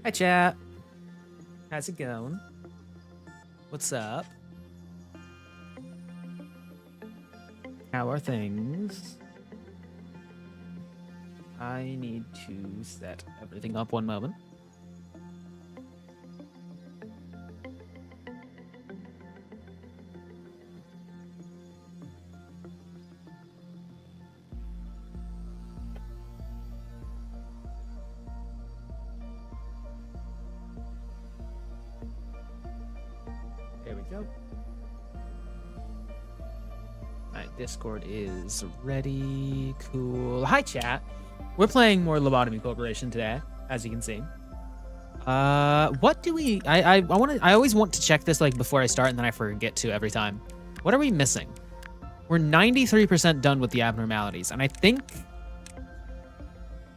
Hi, chat. How's it going? What's up? How are things? I need to set everything up one moment. There we go. Alright, Discord is ready. Cool. Hi, chat. We're playing more Lobotomy Corporation today, as you can see. What do we... I always want to check this like before I start, and then I forget to every time. What are we missing? We're 93% done with the abnormalities, and I think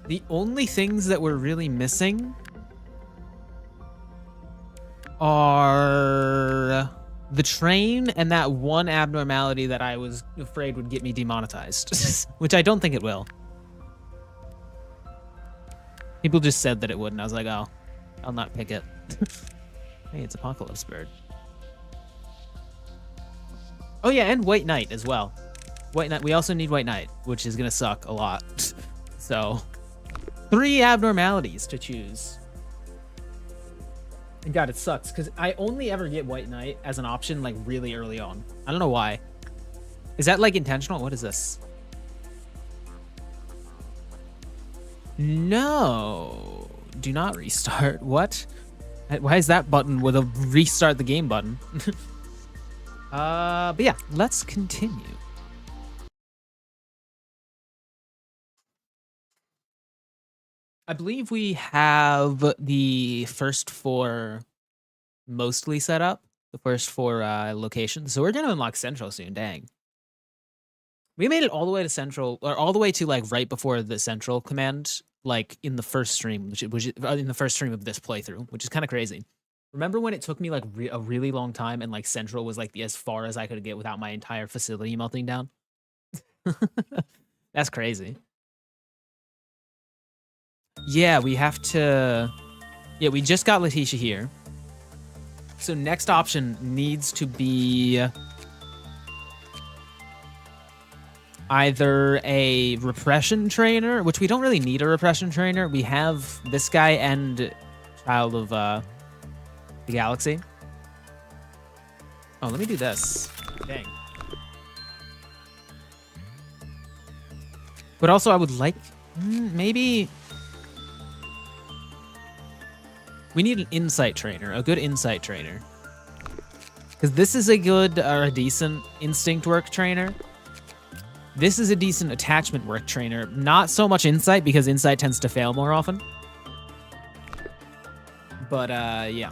the only things that we're really missing are the train and that one abnormality that I was afraid would get me demonetized, which I don't think it will. People just said that it would, and I was like, oh, I'll not pick it. Hey, it's Apocalypse Bird. Oh yeah, and White Knight as well. White Knight. We also need White Knight, which is gonna suck a lot. So, 3 abnormalities to choose. And God, it sucks because I only ever get White Knight as an option like really early on. I don't know why. Is that like intentional? What is this? No, do not restart. What? Why is that button with a restart the game button? But yeah, let's continue. I believe we have the first 4 mostly set up, the first 4 locations. So we're gonna unlock Central soon, dang. We made it all the way to Central, or all the way to like right before the Central command, like in the first stream, which in the first stream of this playthrough, which is kind of crazy. Remember when it took me like a really long time and like Central was like as far as I could get without my entire facility melting down? That's crazy. Yeah, we have to... Yeah, we just got Letitia here. So next option needs to be either a repression trainer, which we don't really need a repression trainer. We have this guy and Child of the Galaxy. Oh, let me do this. Dang. But also I would like... maybe... We need an insight trainer, a good insight trainer. Because this is a good or a decent instinct work trainer. This is a decent attachment work trainer. Not so much insight, because insight tends to fail more often. But, yeah.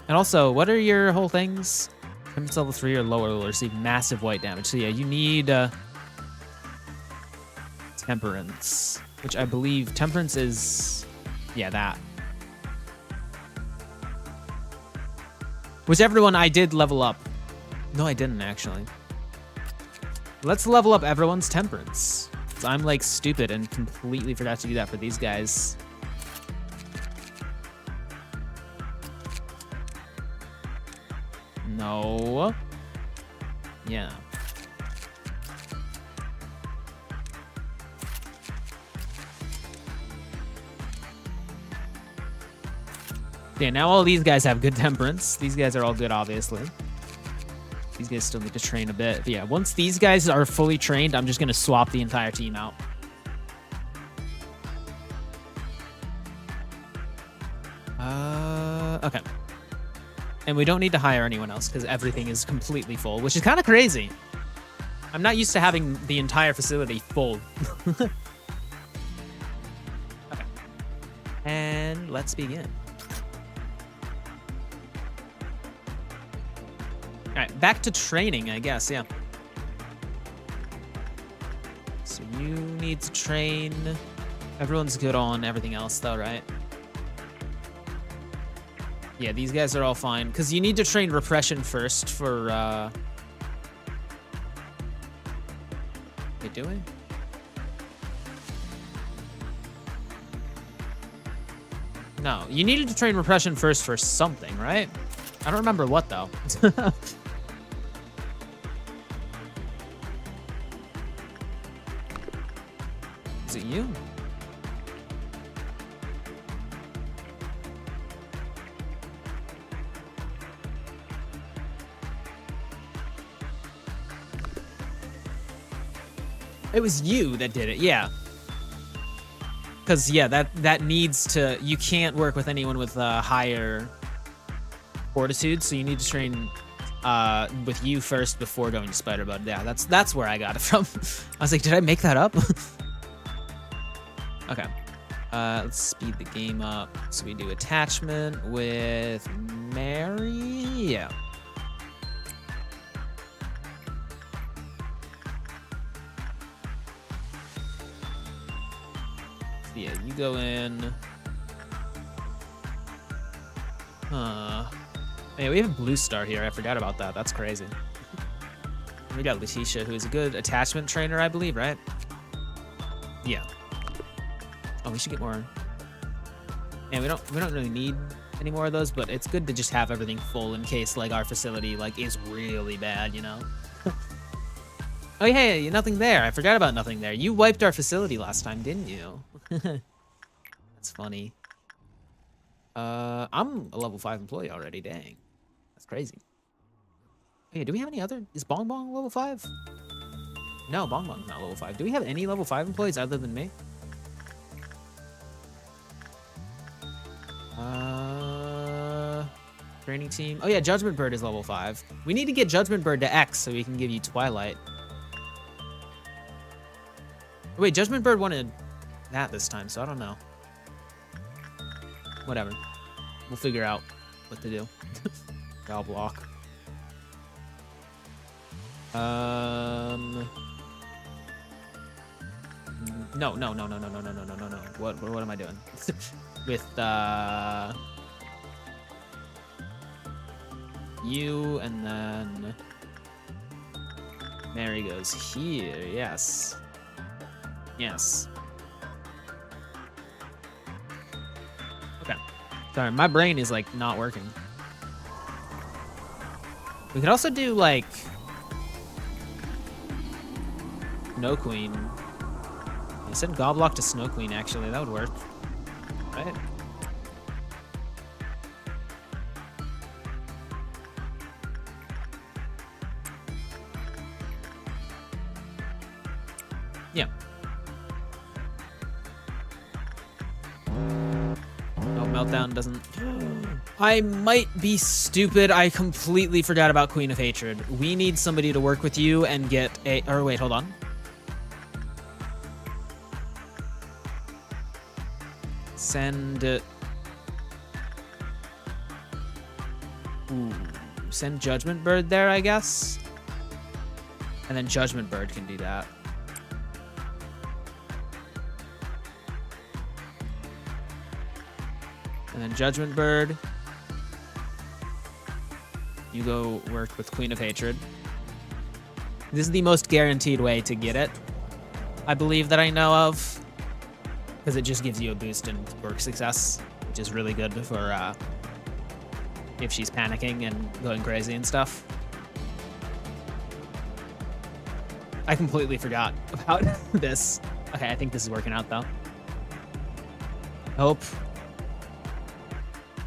And also, what are your whole things? Temperance level 3 or lower will receive massive white damage. So yeah, you need temperance, which I believe temperance is, yeah, that. Whichever one I did level up. No, I didn't actually. Let's level up everyone's temperance. So I'm like stupid and completely forgot to do that for these guys. No. Yeah. Okay, now all these guys have good temperance. These guys are all good, obviously. These guys still need to train a bit. But yeah, once these guys are fully trained, I'm just going to swap the entire team out. Okay. And we don't need to hire anyone else because everything is completely full, which is kind of crazy. I'm not used to having the entire facility full. Okay. And let's begin. All right, back to training, I guess, yeah. So you need to train. Everyone's good on everything else, though, right? Yeah, these guys are all fine. Because you need to train repression first for, Wait, do we? No, you needed to train repression first for something, right? I don't remember what, though. Is it you? It was you that did it, yeah. Because, yeah, that needs to... You can't work with anyone with higher fortitude, so you need to train with you first before going to Spider-Bud. Yeah, that's where I got it from. I was like, did I make that up? Okay. Let's speed the game up. So we do attachment with Mary. Yeah. Yeah, you go in. Yeah, we have a blue star here. I forgot about that. That's crazy. We got Letitia, who is a good attachment trainer, I believe, right? Yeah. Oh, we should get more. Yeah, we don't really need any more of those, but it's good to just have everything full in case like our facility like is really bad, you know. Oh yeah, nothing there. I forgot about nothing there. You wiped our facility last time, didn't you? That's funny. I'm a level 5 employee already. Dang, that's crazy. Oh, yeah, do we have any other? Is Bong Bong level 5? No, Bong Bong's not level 5. Do we have any level 5 employees other than me? Training team. Oh yeah, Judgment Bird is level 5. We need to get Judgment Bird to X so we can give you Twilight. Wait, Judgment Bird wanted that this time, so I don't know. Whatever. We'll figure out what to do. I'll block. No. What am I doing? With you, and then Mary goes here. Yes. Yes. Okay. Sorry, my brain is like not working. We could also do like Snow Queen. I said Goblock to Snow Queen, actually. That would work. Right? Yeah. Oh, Meltdown doesn't... I might be stupid. I completely forgot about Queen of Hatred. We need somebody to work with you and get a... Or wait, hold on. Send... Send Judgment Bird there, I guess. And then Judgment Bird can do that. And then Judgment Bird, you go work with Queen of Hatred. This is the most guaranteed way to get it, I believe, that I know of. Because it just gives you a boost in work success, which is really good for if she's panicking and going crazy and stuff. I completely forgot about this. Okay, I think this is working out, though. Hope.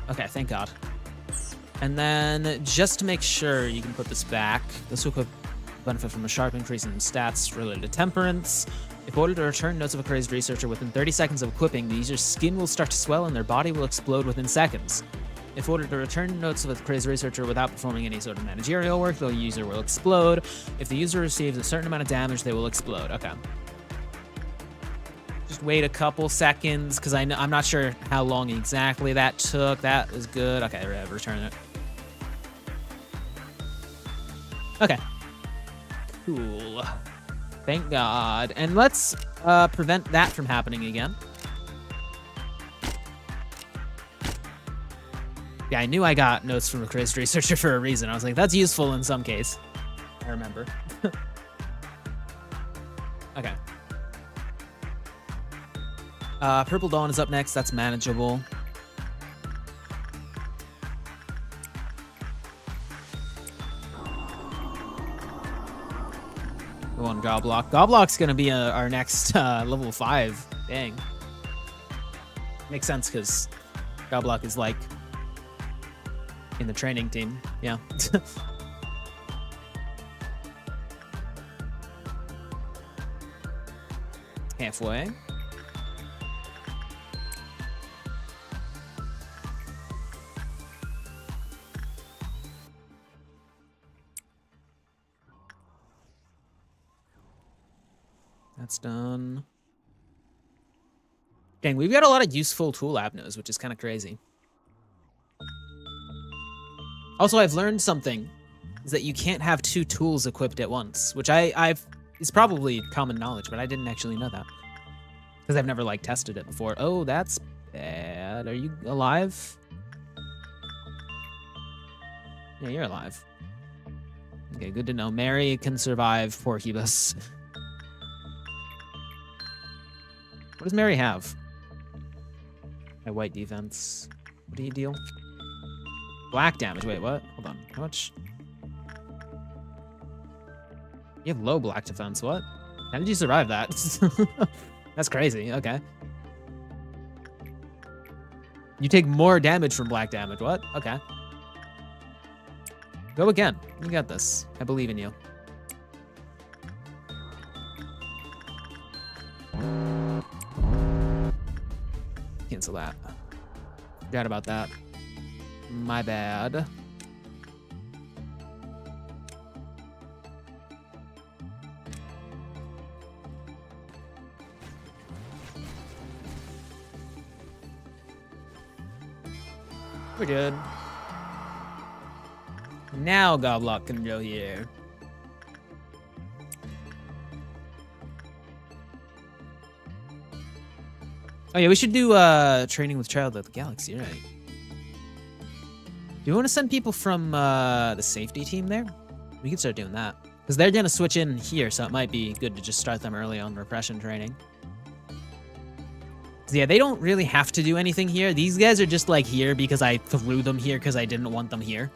Okay, thank God. And then, just to make sure you can put this back, this will benefit from a sharp increase in stats related to temperance. If ordered to return notes of a crazed researcher within 30 seconds of equipping, the user's skin will start to swell and their body will explode within seconds. If ordered to return notes of a crazed researcher without performing any sort of managerial work, the user will explode. If the user receives a certain amount of damage, they will explode. Okay. Just wait a couple seconds, because I'm not sure how long exactly that took. That was good. Okay, return it. Okay. Cool. Thank God. And let's prevent that from happening again. Yeah, I knew I got notes from a crazed researcher for a reason. I was like, that's useful in some case. I remember. Okay. Purple Dawn is up next. That's manageable. Goblock. Goblock's gonna be our next level 5. Dang. Makes sense because Goblock is like in the training team. Yeah. Halfway. That's done. Dang, we've got a lot of useful tool abnos, which is kind of crazy. Also, I've learned something, is that you can't have 2 tools equipped at once, which is probably common knowledge, but I didn't actually know that. Because I've never, like, tested it before. Oh, that's bad. Are you alive? Yeah, you're alive. Okay, good to know. Mary can survive Porcubus. What does Mary have? My white defense. What do you deal? Black damage. Wait, what? Hold on. How much? You have low black defense. What? How did you survive that? That's crazy. Okay. You take more damage from black damage. What? Okay. Go again. You got this. I believe in you. Cancel that. Forgot about that. My bad. We're good. Now Goblock can go here. Oh yeah, we should do training with Child of the Galaxy, right? Do you want to send people from the safety team there? We can start doing that. Because they're going to switch in here, so it might be good to just start them early on repression training. So yeah, they don't really have to do anything here. These guys are just like here because I threw them here because I didn't want them here.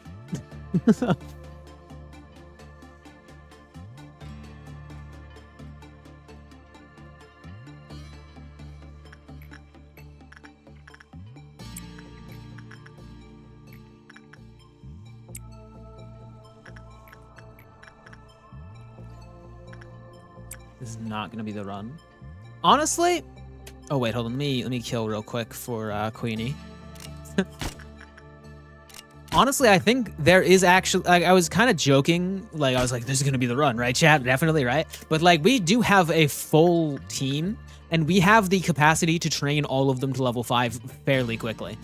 This is not gonna be the run. Honestly, oh wait, hold on. Let me kill real quick for Queenie. Honestly, I think there is actually, like, I was kind of joking. Like, I was like, this is gonna be the run, right, chat? Definitely, right? But like, we do have a full team, and we have the capacity to train all of them to level 5 fairly quickly.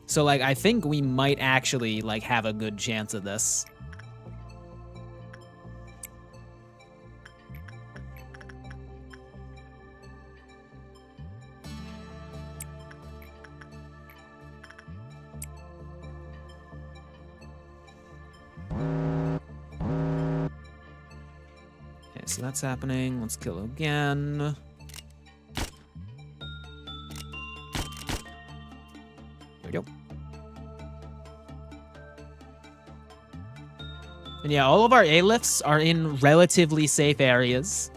So like, I think we might actually like have a good chance of this. Okay, so that's happening. Let's kill again. There we go. And yeah, all of our A-lifts are in relatively safe areas,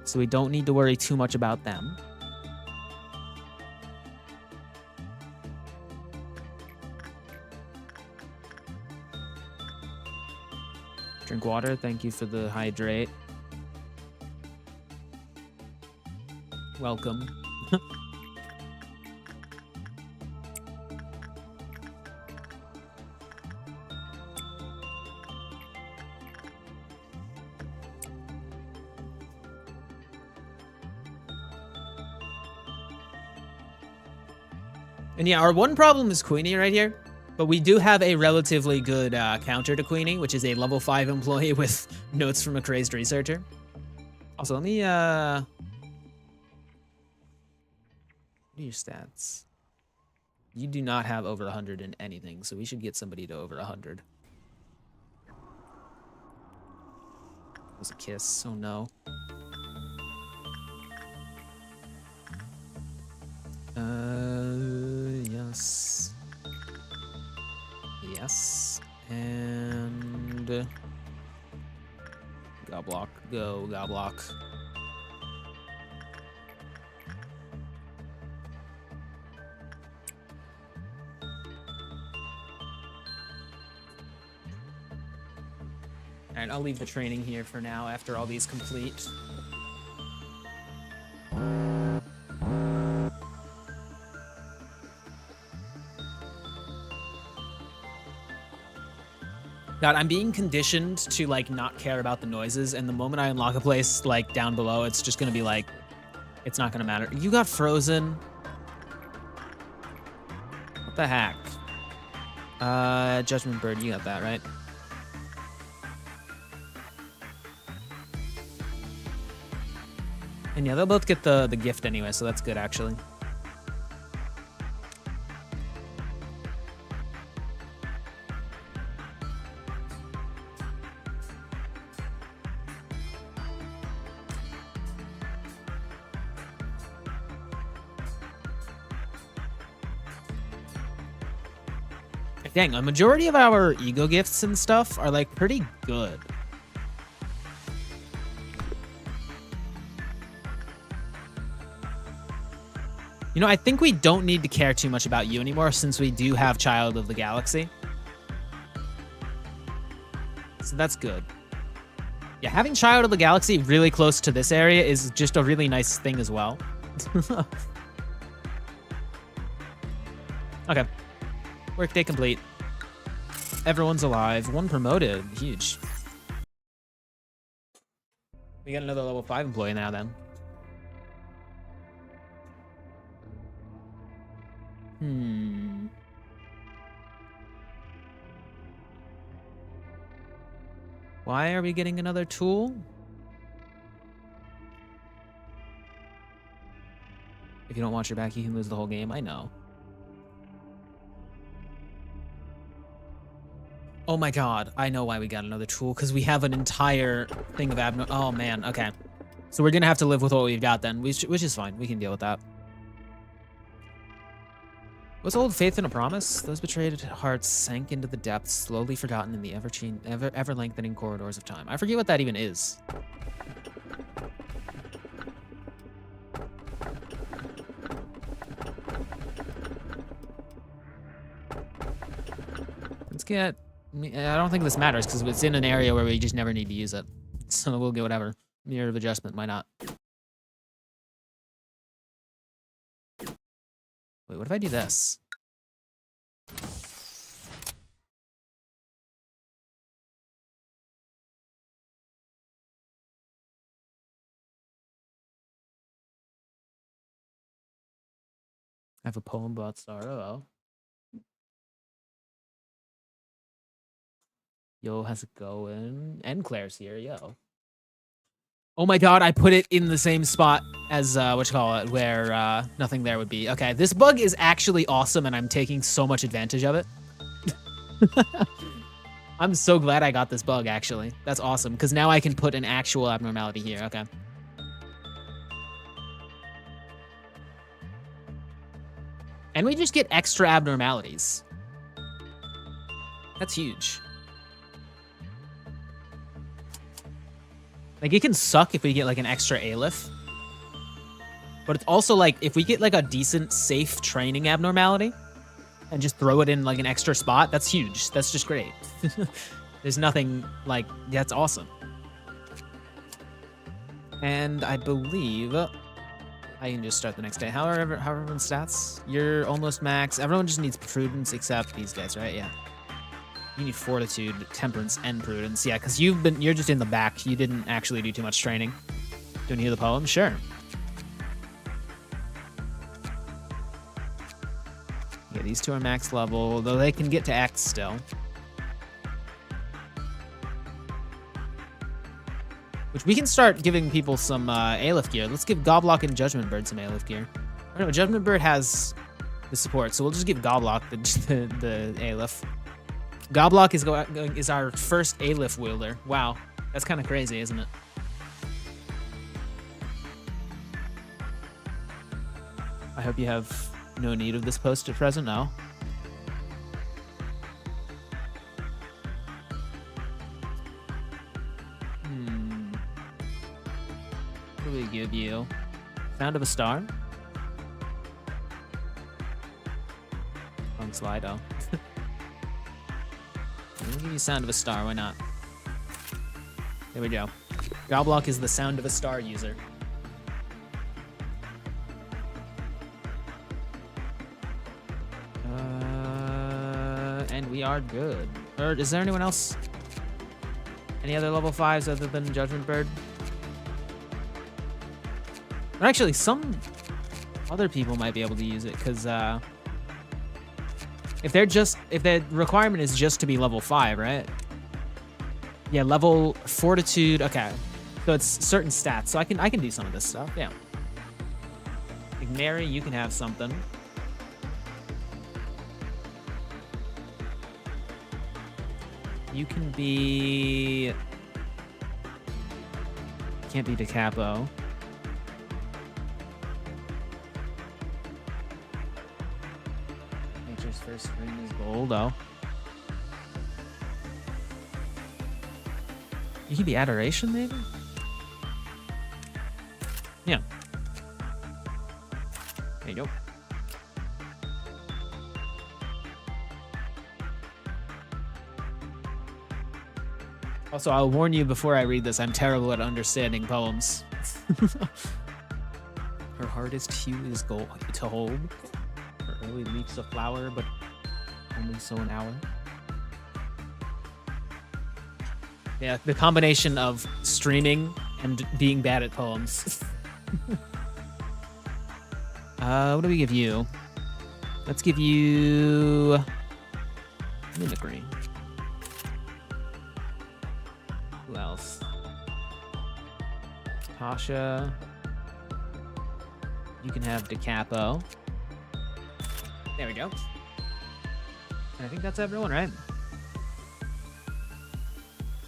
so we don't need to worry too much about them. Drink water. Thank you for the hydrate. Welcome. And yeah, our one problem is Queenie right here. But we do have a relatively good counter to Queenie, which is a level 5 employee with notes from a crazed researcher. Also, let me, what are your stats? You do not have over 100 in anything, so we should get somebody to over 100. That was a kiss, oh no. Yes. Yes, and Goblock. Go, Goblock. Alright, I'll leave the training here for now after all these complete. God, I'm being conditioned to, like, not care about the noises, and the moment I unlock a place, like, down below, it's just gonna be like, it's not gonna matter. You got frozen? What the heck? Judgment Bird, you got that, right? And yeah, they'll both get the gift anyway, so that's good, actually. Dang, a majority of our ego gifts and stuff are, like, pretty good. You know, I think we don't need to care too much about you anymore since we do have Child of the Galaxy. So that's good. Yeah, having Child of the Galaxy really close to this area is just a really nice thing as well. Okay. Workday complete. Everyone's alive. One promoted. Huge. We got another level 5 employee now then. Why are we getting another tool? If you don't watch your back, you can lose the whole game. I know. Oh my god, I know why we got another tool, because we have an entire thing of oh man, okay. So we're gonna have to live with what we've got then, which is fine. We can deal with that. What's old faith and a promise? Those betrayed hearts sank into the depths, slowly forgotten in the ever-lengthening corridors of time. I forget what that even is. Let's get... I don't think this matters, because it's in an area where we just never need to use it. So we'll get whatever. Mirror of adjustment, why not? Wait, what if I do this? I have a poem about sorrow. Yo, how's it going? And Claire's here, yo. Oh my god, I put it in the same spot as, where, nothing there would be. Okay, this bug is actually awesome, and I'm taking so much advantage of it. I'm so glad I got this bug, actually. That's awesome, because now I can put an actual abnormality here, okay. And we just get extra abnormalities. That's huge. Like, it can suck if we get, like, an extra Aleph. But it's also, like, if we get, like, a decent, safe training abnormality and just throw it in, like, an extra spot, that's huge. That's just great. There's nothing, like, that's awesome. And I believe I can just start the next day. However everyone's stats, you're almost max. Everyone just needs prudence except these guys, right? Yeah. You need fortitude, temperance, and prudence. Yeah, because you're just in the back. You didn't actually do too much training. Do you want to hear the poem? Sure. Yeah, these two are max level, though they can get to X still. Which we can start giving people some Aleph gear. Let's give Goblock and Judgment Bird some Aleph gear. Oh, no, Judgment Bird has the support, so we'll just give Goblock the Aleph. Goblock is our first Aleph wielder. Wow, that's kind of crazy, isn't it? I hope you have no need of this post at present now. give you? Sound of a Star? Wrong slide, oh. I'll give you Sound of a Star, why not? There we go. Goblock is the Sound of a Star user. And we are good. Or is there anyone else? Any other level 5s other than Judgment Bird? Or actually, some other people might be able to use it, because if the requirement is just to be level 5, right? Yeah, level Fortitude. Okay, so it's certain stats. So I can do some of this stuff. Yeah. Like Mary, you can have something. You can be. Can't be DeCapo. Nature's first screen is gold, though. You can be Adoration, maybe? Yeah. There you go. Also, I'll warn you before I read this, I'm terrible at understanding poems. Her hardest hue is gold to hold. Her early leaves a flower, but only so an hour. Yeah, the combination of streaming and being bad at poems. What do we give you? Let's give you Mimicry. Who else? Tasha. You can have DeCapo. There we go. And I think that's everyone, right?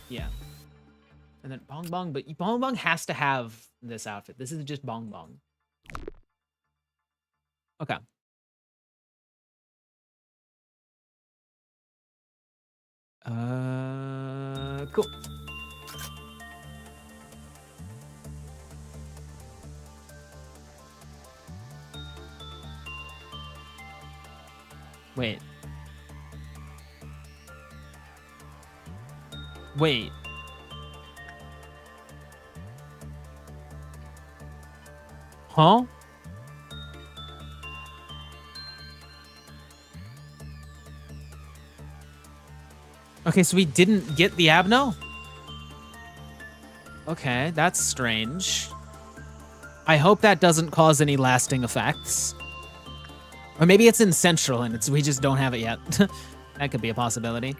Yeah. And then Bong Bong, but Bong Bong has to have this outfit. This isn't just Bong Bong. Okay. Cool. Wait. Wait. Huh? Okay, so we didn't get the Abno? Okay, that's strange. I hope that doesn't cause any lasting effects. Or maybe it's in Central and we just don't have it yet. That could be a possibility.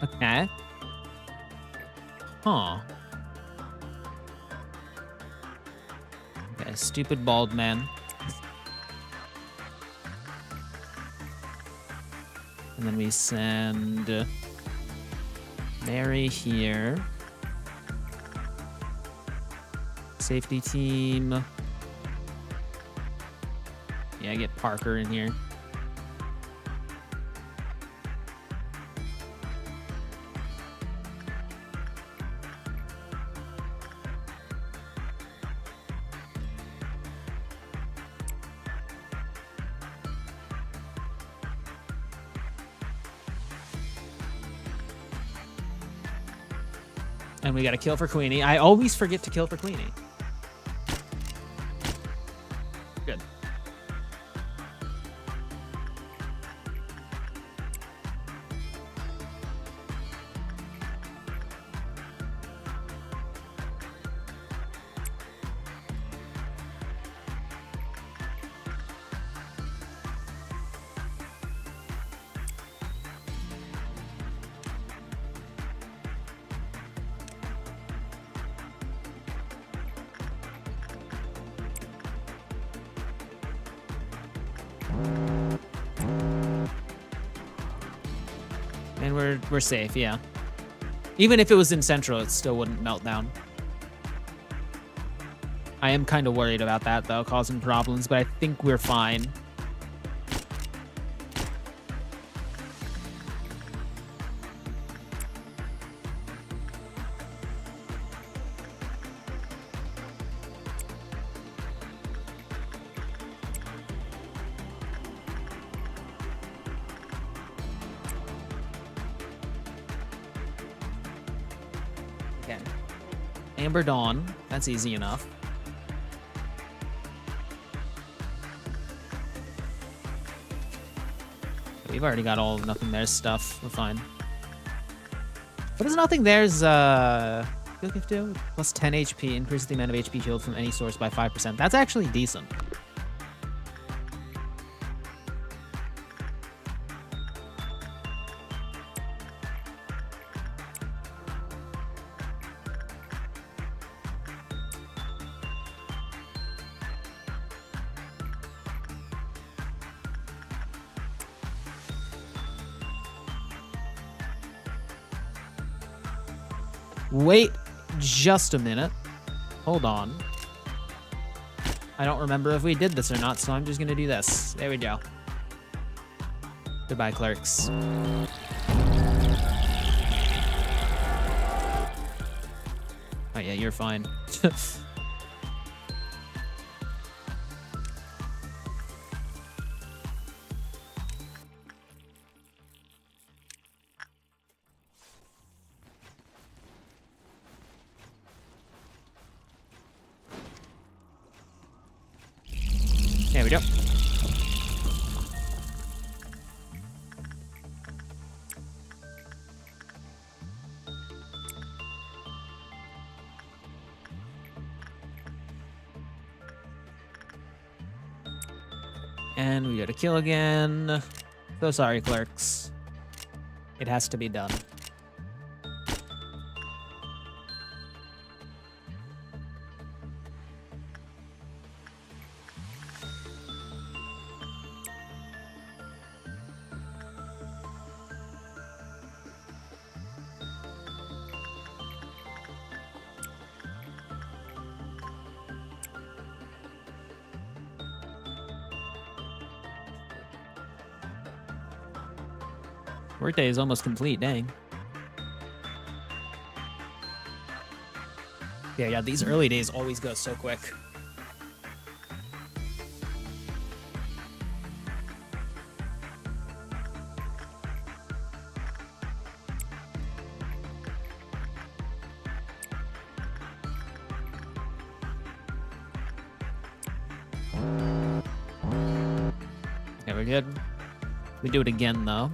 Okay. Huh. Okay, stupid bald man. And then we send Mary here. Safety team. Yeah, get Parker in here. And we got to kill for Queenie. I always forget to kill for Queenie. Good. And we're safe, yeah. Even if it was in Central, it still wouldn't melt down. I am kind of worried about that, though, causing problems, but I think we're fine. Okay. Amber Dawn. That's easy enough. We've already got all Nothing There's stuff. We're fine. What does Nothing There's heal gift do? Plus 10 HP. Increases the amount of HP healed from any source by 5%. That's actually decent. Wait just a minute. Hold on. I don't remember if we did this or not, so I'm just gonna do this. There we go. Goodbye, clerks. Oh yeah, you're fine. There we go. And we got a kill again. So sorry, clerks. It has to be done. Workday is almost complete, dang. Yeah, these early days always go so quick. Okay, we're good. We do it again, though.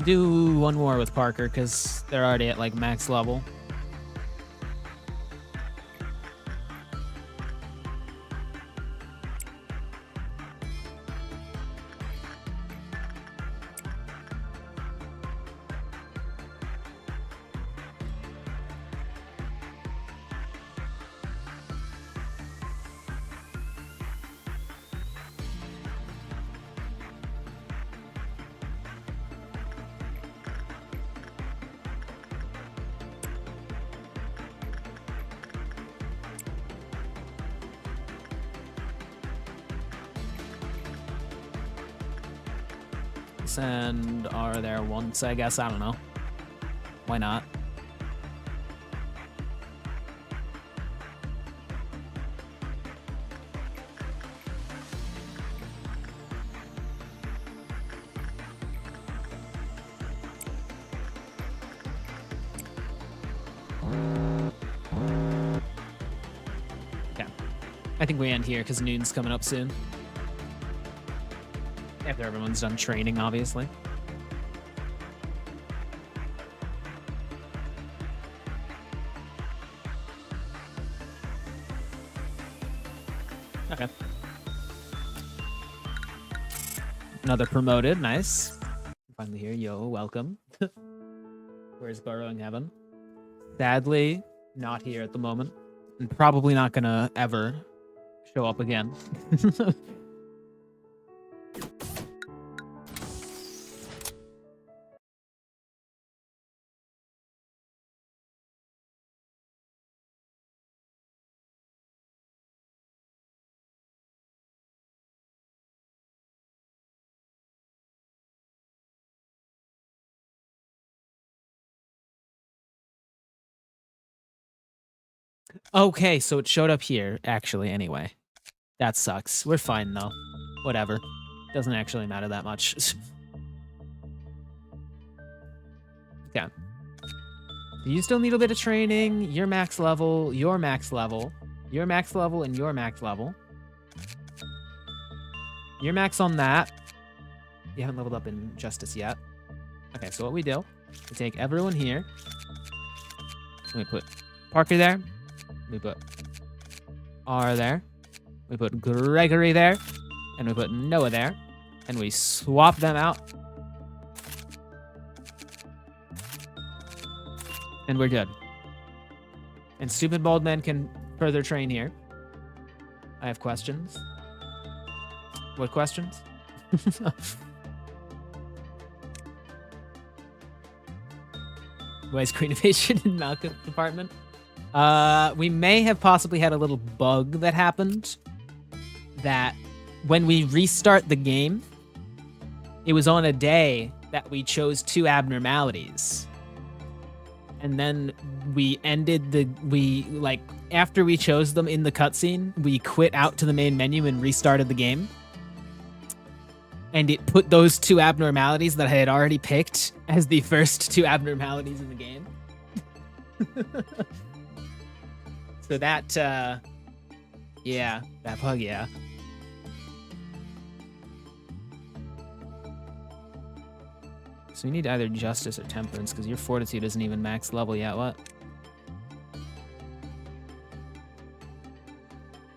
Do one more with Parker, because they're already at, like, max level. And are there once, I guess? I don't know. Why not? Okay. I think we end here because noon's coming up soon. After everyone's done training, obviously. Okay. Another promoted, nice. Finally here, yo, welcome. Where's Burrowing Heaven? Sadly, not here at the moment. And probably not gonna ever show up again. Okay, so it showed up here, actually, anyway. That sucks. We're fine, though. Whatever. Doesn't actually matter that much. Okay. You still need a bit of training. You're max level. You're max level. You're max level, and you're max level. You're max on that. You haven't leveled up in Justice yet. Okay, so what we do, we take everyone here. We put Parker there. We put R there. We put Gregory there. And we put Noah there. And we swap them out. And we're good. And Stupid Bald Man can further train here. I have questions. What questions? Why is Queen Evasion in Malcolm's department? We may have possibly had a little bug that happened. That when we restart the game, it was on a day that we chose 2 abnormalities. And then we ended after we chose them in the cutscene, we quit out to the main menu and restarted the game. And it put those 2 abnormalities that I had already picked as the first 2 abnormalities in the game. So that, yeah, that bug, yeah. So we need either Justice or Temperance, because your Fortitude isn't even max level yet. What?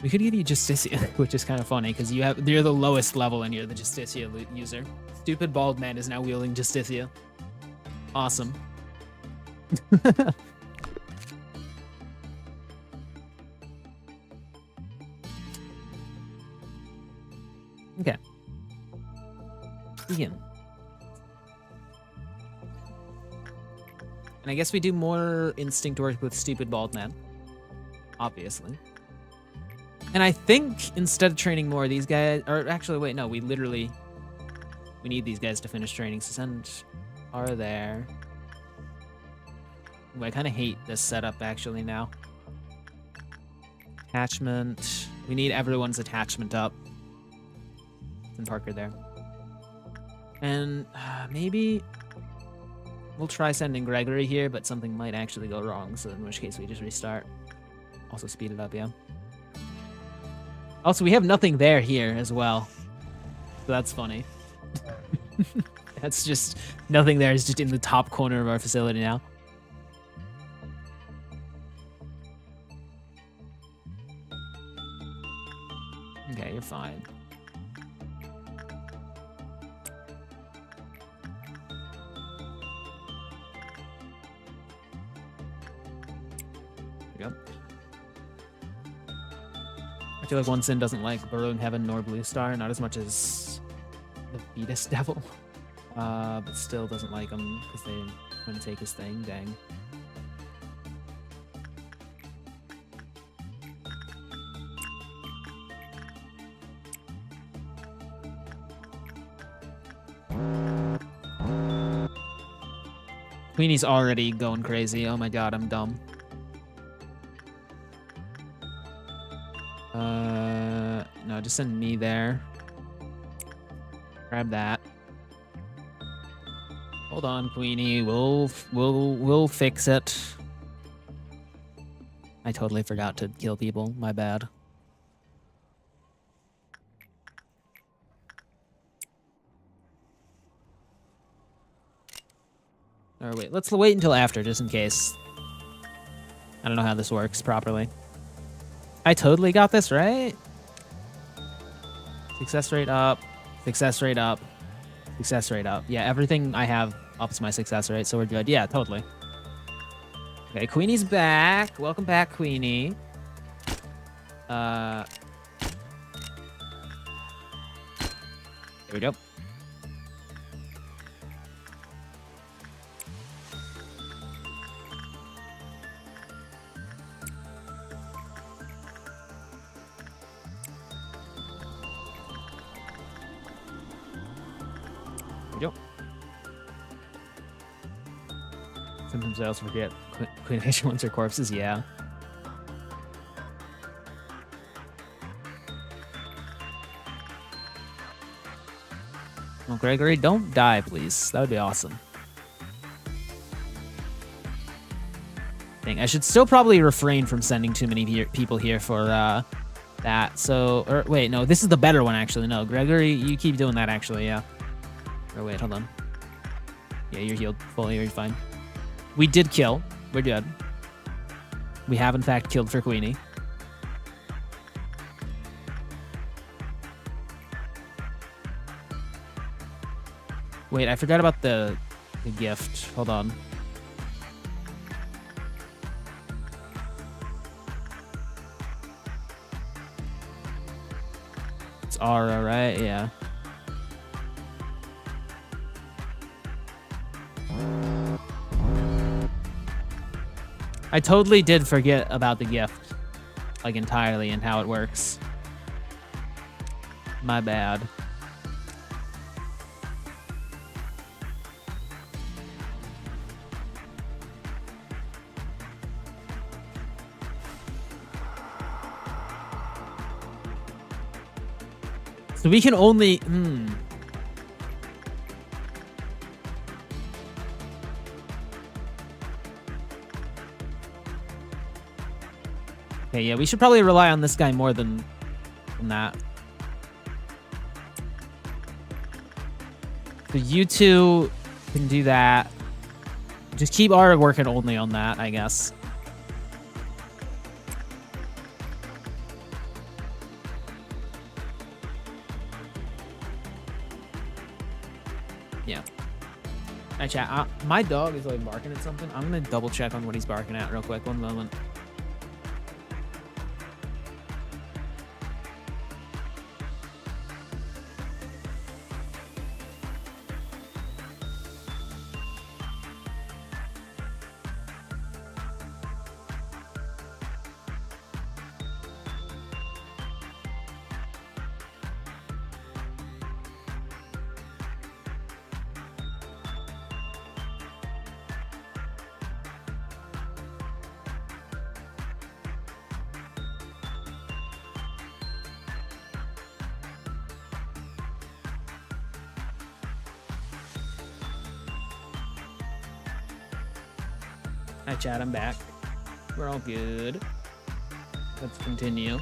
We could give you Justicia, which is kind of funny, because you're the lowest level and you're the Justicia user. Stupid Bald Man is now wielding Justicia. Awesome. Okay. Begin. And I guess we do more instinct work with Stupid Bald Man. Obviously. And I think instead of training more of these guys, or actually, wait, no, we need these guys to finish training. So send R there. Ooh, I kind of hate this setup actually now. Attachment. We need everyone's attachment up. Send Parker there. And maybe we'll try sending Gregory here, but something might actually go wrong. So in which case we just restart. Also speed it up, yeah. Also, we have nothing there here as well. So that's funny. That's just, nothing there is just in the top corner of our facility now. Okay, you're fine. There we go. I feel like One Sin doesn't like Burrowing Heaven nor Blue Star, not as much as the Fetus Devil. But still doesn't like him because they're going to take his thing. Dang. Queenie's already going crazy. Oh my god, I'm dumb. No, just send me there. Grab that. Hold on, Queenie. We'll fix it. I totally forgot to kill people. My bad. Or wait, let's wait until after, just in case. I don't know how this works properly. I totally got this, right? Success rate up. Success rate up. Success rate up. Yeah, everything I have ups my success rate, so we're good. Yeah, totally. Okay, Queenie's back. Welcome back, Queenie. There we go. There we go. Sometimes I also forget Queen Nation wants her corpses, yeah. Well, Gregory, don't die, please. That would be awesome. Dang, I should still probably refrain from sending too many people here for that. So, or wait, no, this is the better one, actually. No, Gregory, you keep doing that, actually, yeah. Or wait, hold on. Yeah, you're healed fully. You're fine. We did kill. We're good. We have, in fact, killed for Queenie. Wait, I forgot about the gift. Hold on. It's Aura, right? Yeah. I totally did forget about the gift, like, entirely and how it works. My bad. So we can only... Okay, yeah, we should probably rely on this guy more than that. So you two can do that. Just keep our working only on that, I guess. Yeah. Alright, chat. My dog is like barking at something. I'm gonna double check on what he's barking at real quick. One moment. Hi, chat. I'm back. We're all good. Let's continue.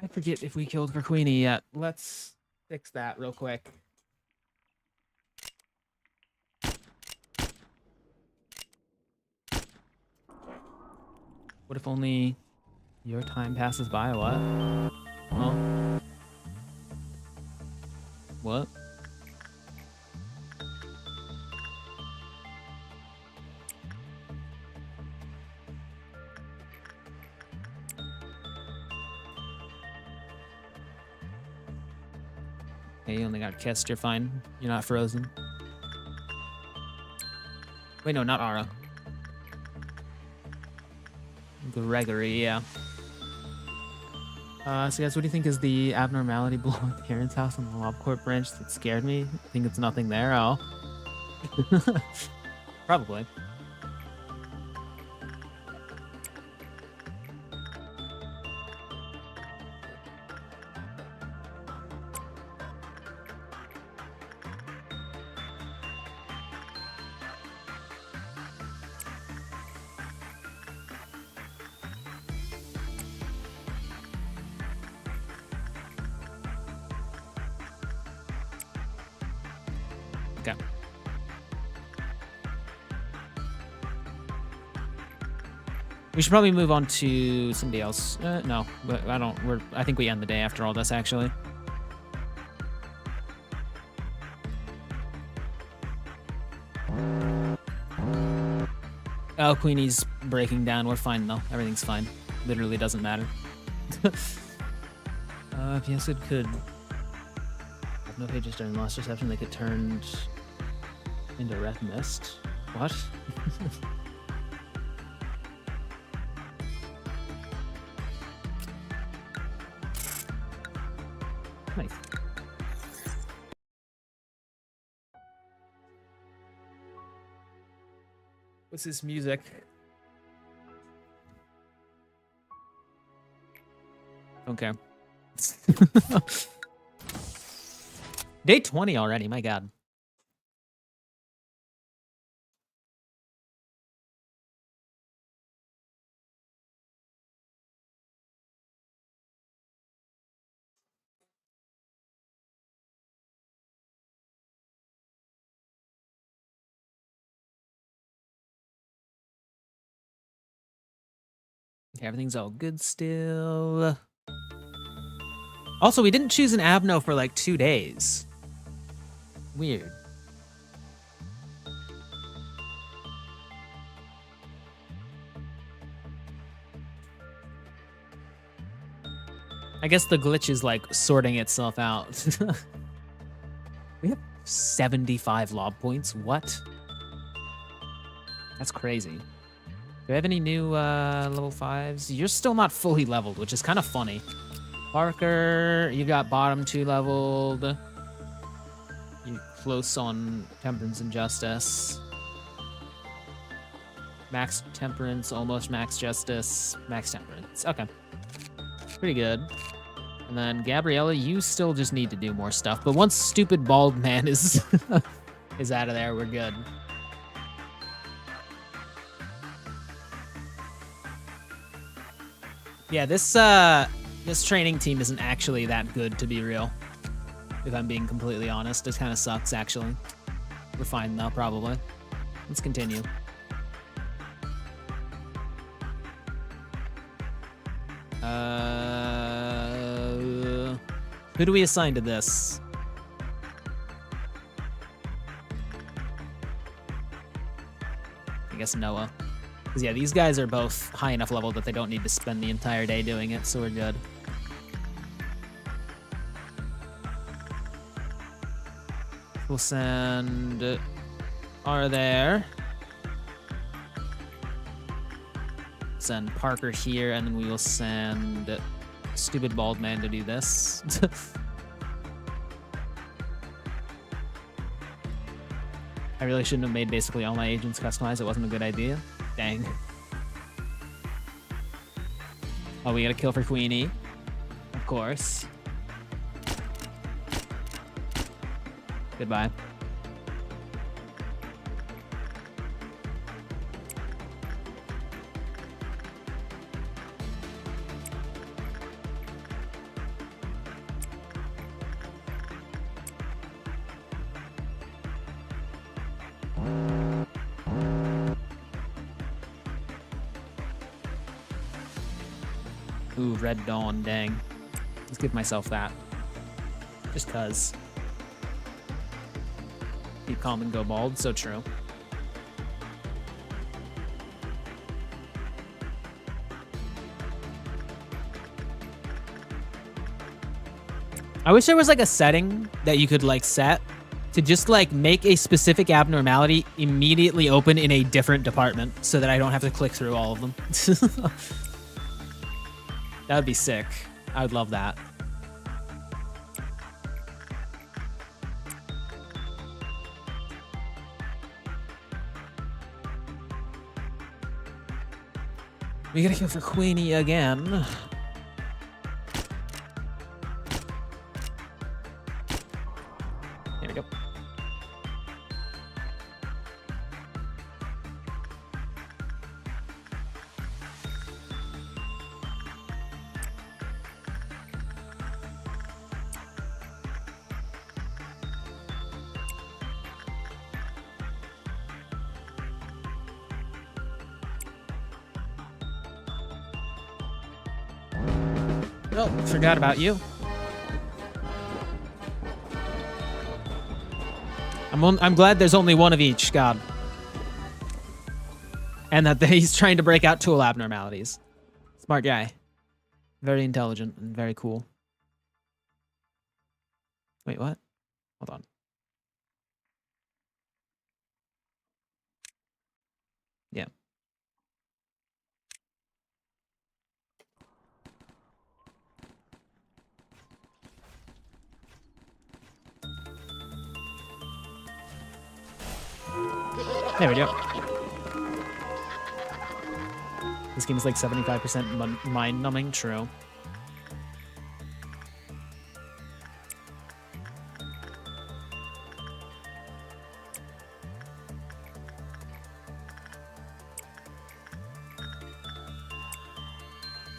I forget if we killed for Queenie yet. Let's fix that real quick. What if only your time passes by? What? Huh? What? Hey, you only got kissed. You're fine. You're not frozen. Wait, no, not Ara. Gregory, yeah. So guys, what do you think is the abnormality below the parents' house on the Lobcorp branch that scared me? I think it's nothing there. Oh. Probably. Okay. We should probably move on to somebody else. No, I don't. I think we end the day after all this, actually. Oh, Queenie's breaking down. We're fine, though. Everything's fine. Literally doesn't matter. If yes, it could have no pages during lost reception. They get turned into red mist. What? Nice. What's this music? Okay. Day 20 already, my god. Okay, everything's all good still. Also, we didn't choose an Abno for like 2 days. Weird. I guess the glitch is like sorting itself out. We have 75 lob points. What? That's crazy. Do I have any new level 5s? You're still not fully leveled, which is kind of funny. Parker, you got bottom 2 leveled. You close on Temperance and Justice. Max Temperance, almost Max Justice, Max Temperance. Okay. Pretty good. And then Gabriella, you still just need to do more stuff. But once stupid bald man is is out of there, we're good. Yeah, this training team isn't actually that good, to be real. If I'm being completely honest, it kind of sucks, actually. We're fine, though, probably. Let's continue. Who do we assign to this? I guess Noah. Because, yeah, these guys are both high enough level that they don't need to spend the entire day doing it, so we're good. We'll send R there. Send Parker here, and then we will send stupid bald man to do this. I really shouldn't have made basically all my agents customized. It wasn't a good idea. Dang. Oh, we got a kill for Queenie. Of course. Goodbye. Ooh, Red Dawn, dang. Let's give myself that. Just cuz. Keep calm and go bald, so true. I wish there was like a setting that you could like set to just like make a specific abnormality immediately open in a different department so that I don't have to click through all of them. That would be sick. I would love that. We gotta go for Queenie again. There we go. Oh, forgot about you. I'm glad there's only one of each, God. And that he's trying to break out tool abnormalities. Smart guy. Very intelligent and very cool. Wait, what? Hold on. Yeah. There we go. This game is like 75% mind-numbing. True.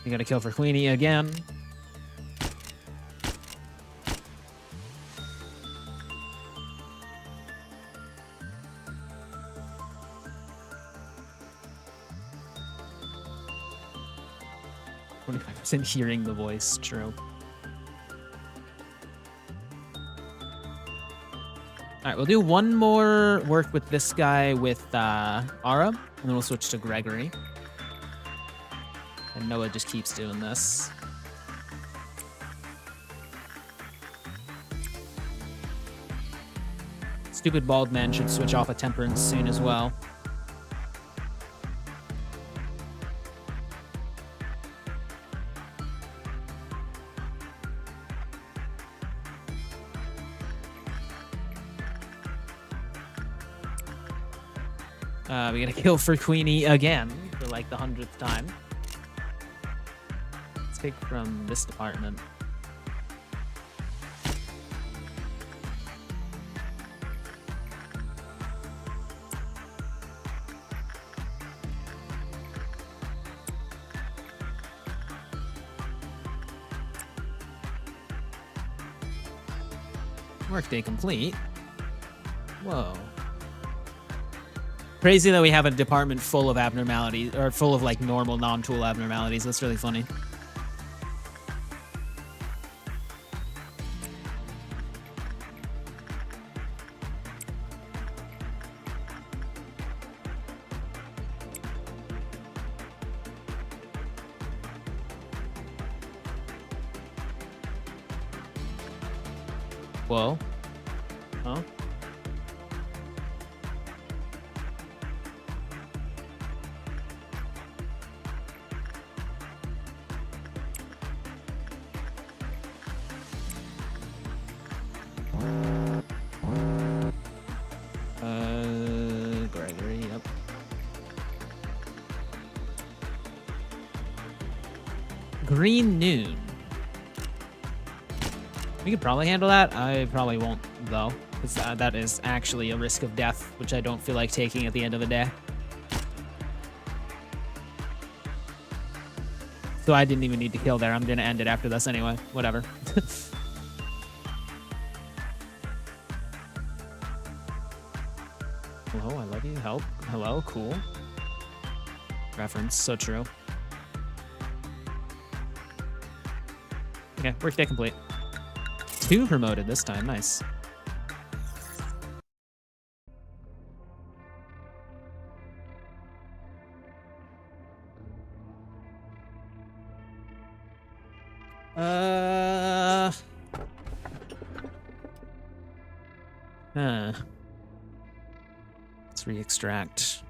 You gotta kill for Queenie again. Hearing the voice, true. Alright, we'll do one more work with this guy with Ara, and then we'll switch to Gregory. And Noah just keeps doing this. Stupid bald man should switch off a temperance soon as well. We gotta kill for Queenie again for like the 100th time. Let's take from this department. Workday complete. Whoa. Crazy that we have a department full of abnormalities, or full of like normal non-tool abnormalities. That's really funny. Whoa. Huh? Gregory, yep. Green Noon. We could probably handle that. I probably won't, though, because that is actually a risk of death, which I don't feel like taking at the end of the day. So I didn't even need to kill there. I'm going to end it after this anyway. Whatever. Hello, I love you. Help. Hello, cool. Reference, so true. Okay, workday complete. 2 promoted this time, nice. Let's re-extract.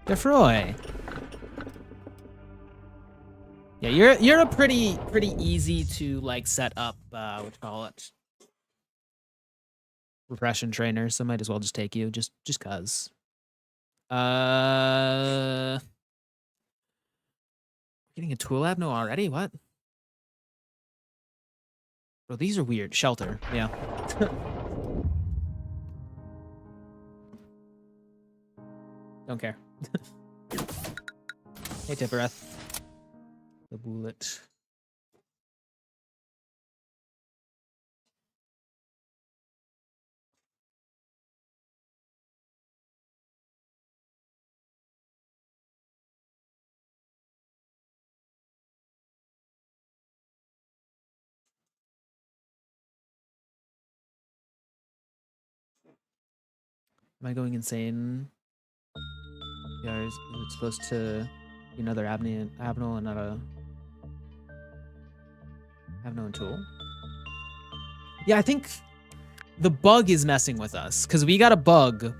Defroy. Yeah, you're a pretty easy to like set up what you call it, repression trainer, so might as well just take you just cuz. Getting a tool abno already? What? Bro, these are weird. Shelter, yeah. Don't care. Hey, Tippereth. The bullet. Am I going insane? Yeah, is it supposed to be another abnol and not a abno and tool? Yeah, I think the bug is messing with us because we got a bug.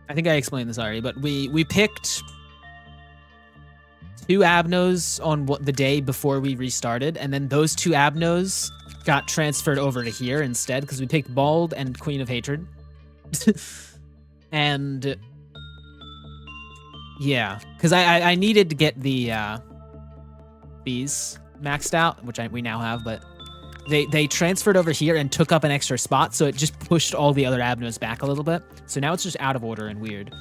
I think I explained this already, but we picked 2 abnos on the day before we restarted, and then those 2 abnos got transferred over to here instead because we picked Bald and Queen of Hatred. And Yeah, because I needed to get the these maxed out, which we now have, but they transferred over here and took up an extra spot, so it just pushed all the other avenues back a little bit. So now it's just out of order and weird.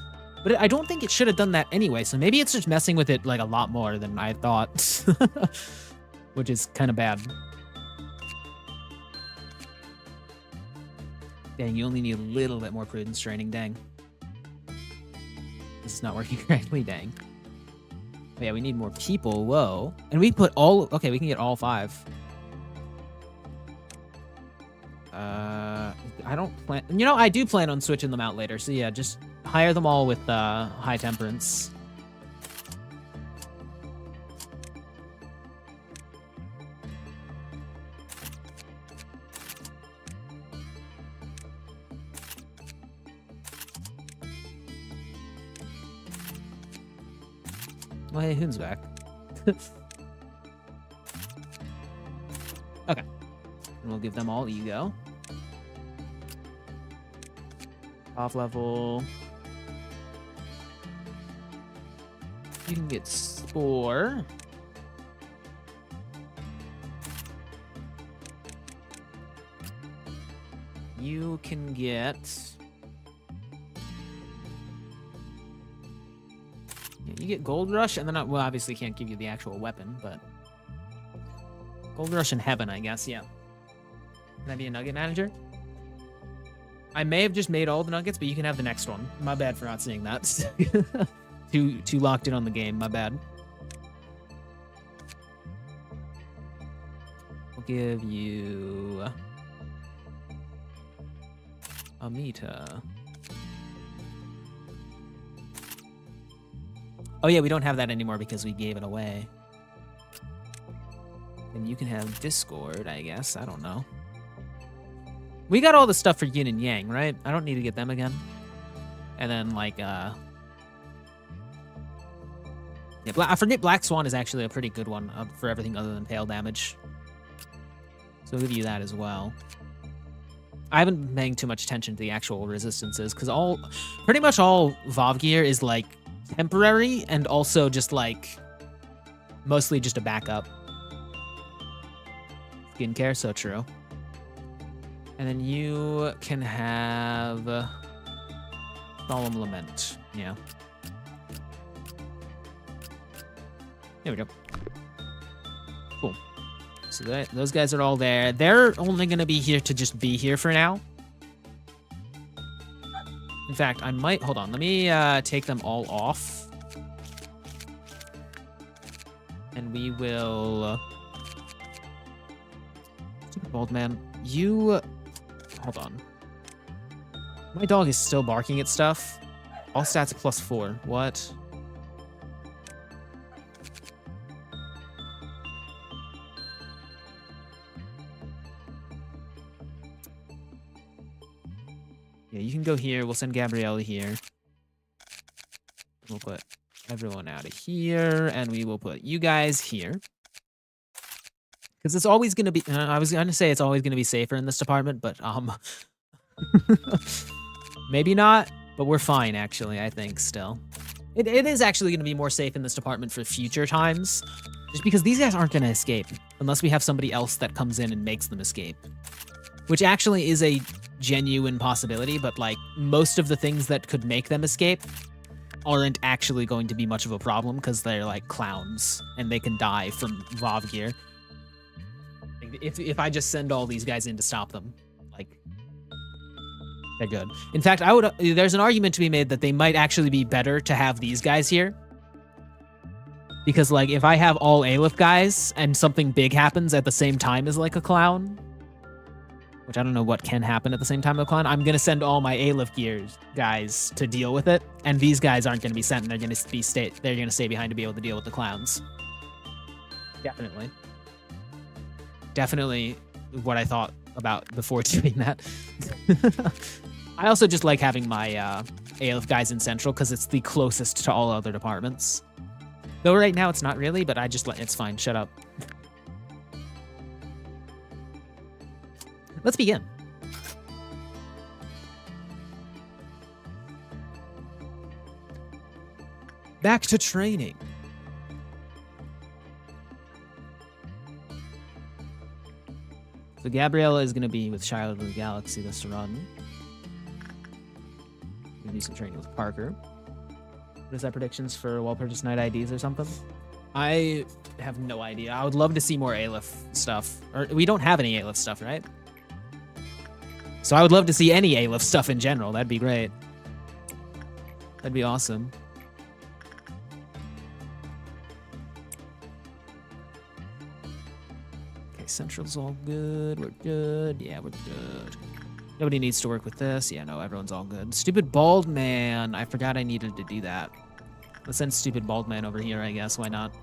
But I don't think it should have done that anyway, so maybe it's just messing with it like a lot more than I thought, which is kind of bad. Dang, you only need a little bit more prudence training, dang. This is not working correctly, dang. Oh, yeah, we need more people, whoa. And we put all, okay, we can get all 5. I don't plan, you know, I do plan on switching them out later, so yeah, just hire them all with high temperance. Well, hey, Hoon's back. Okay. And we'll give them all ego. Off level. You can get Spore. You can get... Yeah, you get Gold Rush, and then well, obviously can't give you the actual weapon, but... Gold Rush in Heaven, I guess, yeah. Can I be a Nugget Manager? I may have just made all the nuggets, but you can have the next one. My bad for not seeing that. too locked in on the game, my bad. We'll give you... Amita. Oh yeah, we don't have that anymore because we gave it away. And you can have Discord, I guess. I don't know. We got all the stuff for Yin and Yang, right? I don't need to get them again. And then, like, yeah, I forget Black Swan is actually a pretty good one for everything other than pale damage. So we'll give you that as well. I haven't been paying too much attention to the actual resistances, because pretty much all Vav gear is, like, temporary and also just, like, mostly just a backup. Skincare, so true. And then you can have Solemn Lament. Yeah. There we go. Cool. So those guys are all there. They're only going to be here to just be here for now. In fact, I might... Hold on. Let me take them all off. And we will... Stupid bald man. You... Hold on. My dog is still barking at stuff. All stats +4. What? Yeah, you can go here. We'll send Gabriella here. We'll put everyone out of here, and we will put you guys here. Because it's always going to be... I was going to say it's always going to be safer in this department, but maybe not, but we're fine, actually, I think, still. It is actually going to be more safe in this department for future times, just because these guys aren't going to escape, unless we have somebody else that comes in and makes them escape. Which actually is a genuine possibility, but, like, most of the things that could make them escape aren't actually going to be much of a problem, because they're, like, clowns, and they can die from Vav gear. If I just send all these guys in to stop them, like, they're good. In fact, there's an argument to be made that they might actually be better to have these guys here. Because, like, if I have all Aleph guys and something big happens at the same time as, like, a clown, which I don't know what can happen at the same time as a clown, I'm going to send all my Aleph gears guys to deal with it. And these guys aren't going to be sent, and they're going to stay behind to be able to deal with the clowns. Definitely. Definitely what I thought about before doing that. I also just like having my Aleph guys in Central because it's the closest to all other departments. Though right now it's not really, but it's fine. Shut up. Let's begin. Back to training. So Gabriella is going to be with Child of the Galaxy this run. Gonna do some training with Parker. What is that, predictions for well-purchased night IDs or something? I have no idea. I would love to see more Aleph stuff. Or we don't have any Aleph stuff, right? So I would love to see any Aleph stuff in general. That'd be great. That'd be awesome. Okay, Central's all good. We're good. Yeah, we're good. Nobody needs to work with this. Yeah, no, everyone's all good. Stupid bald man. I forgot I needed to do that. Let's send stupid bald man over here, I guess. Why not?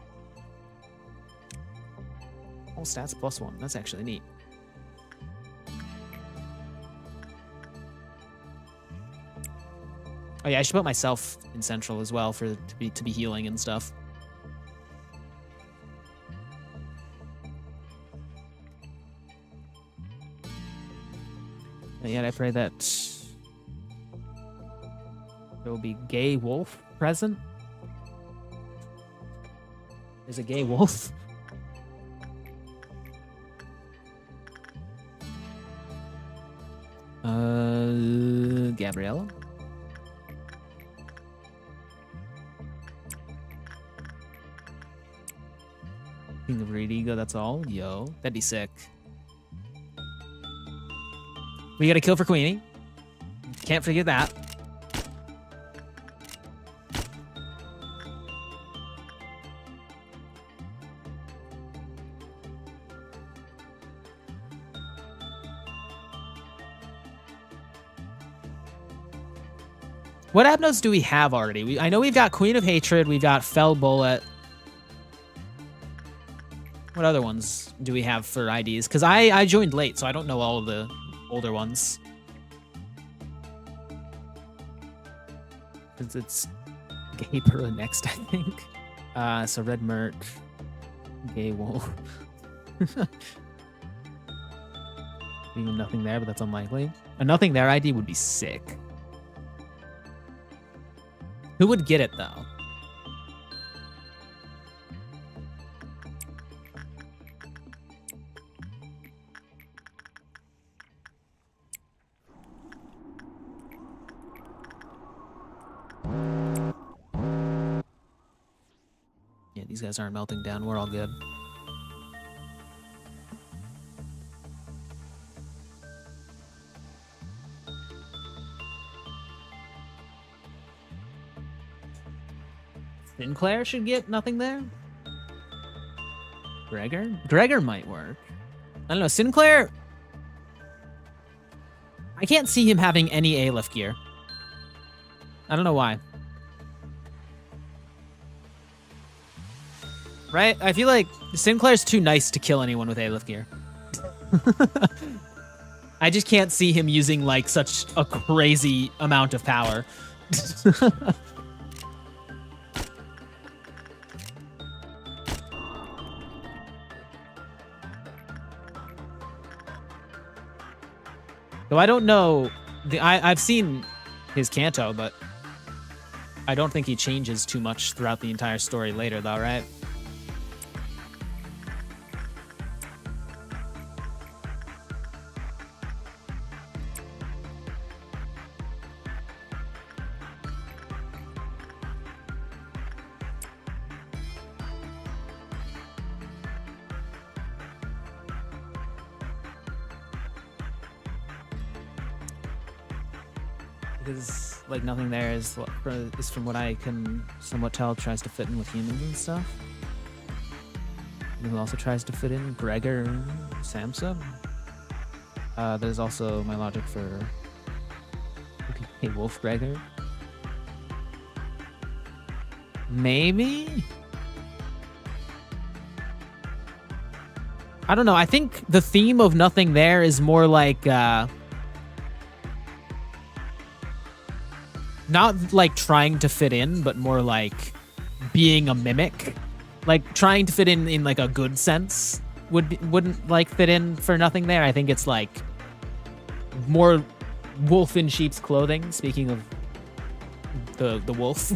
All stats +1. That's actually neat. Oh yeah, I should put myself in Central as well to be healing and stuff. And yet I pray that there will be gay wolf present. There's a gay wolf. Gabriella. King of Reed Ego, that's all. Yo, that'd be sick. We got a kill for Queenie. Can't forget that. What Abnos do we have already? I know we've got Queen of Hatred, we've got Fell Bullet. What other ones do we have for IDs? Because I joined late, so I don't know all of the older ones. It's Gaper next, I think. So Red Mert, Gay Wolf. Even nothing there, but that's unlikely. A nothing there ID would be sick. Who would get it, though? Yeah, these guys aren't melting down. We're all good. Sinclair should get nothing there. Gregor might work. I don't know. Sinclair, I can't see him having any Aleph gear. I don't know why. Right? I feel like Sinclair's too nice to kill anyone with Aleph gear. I just can't see him using like such a crazy amount of power. Though I don't know, I've seen his Kanto, but I don't think he changes too much throughout the entire story later, though, right? Because like nothing there is from what I can somewhat tell tries to fit in with humans and stuff. And who also tries to fit in Gregor Samsa. There's also my logic for okay, Wolf Gregor. Maybe? I don't know. I think the theme of nothing there is more like not like trying to fit in, but more like being a mimic. Like trying to fit in like a good sense wouldn't like fit in for nothing there. I think it's like more wolf in sheep's clothing, speaking of the wolf.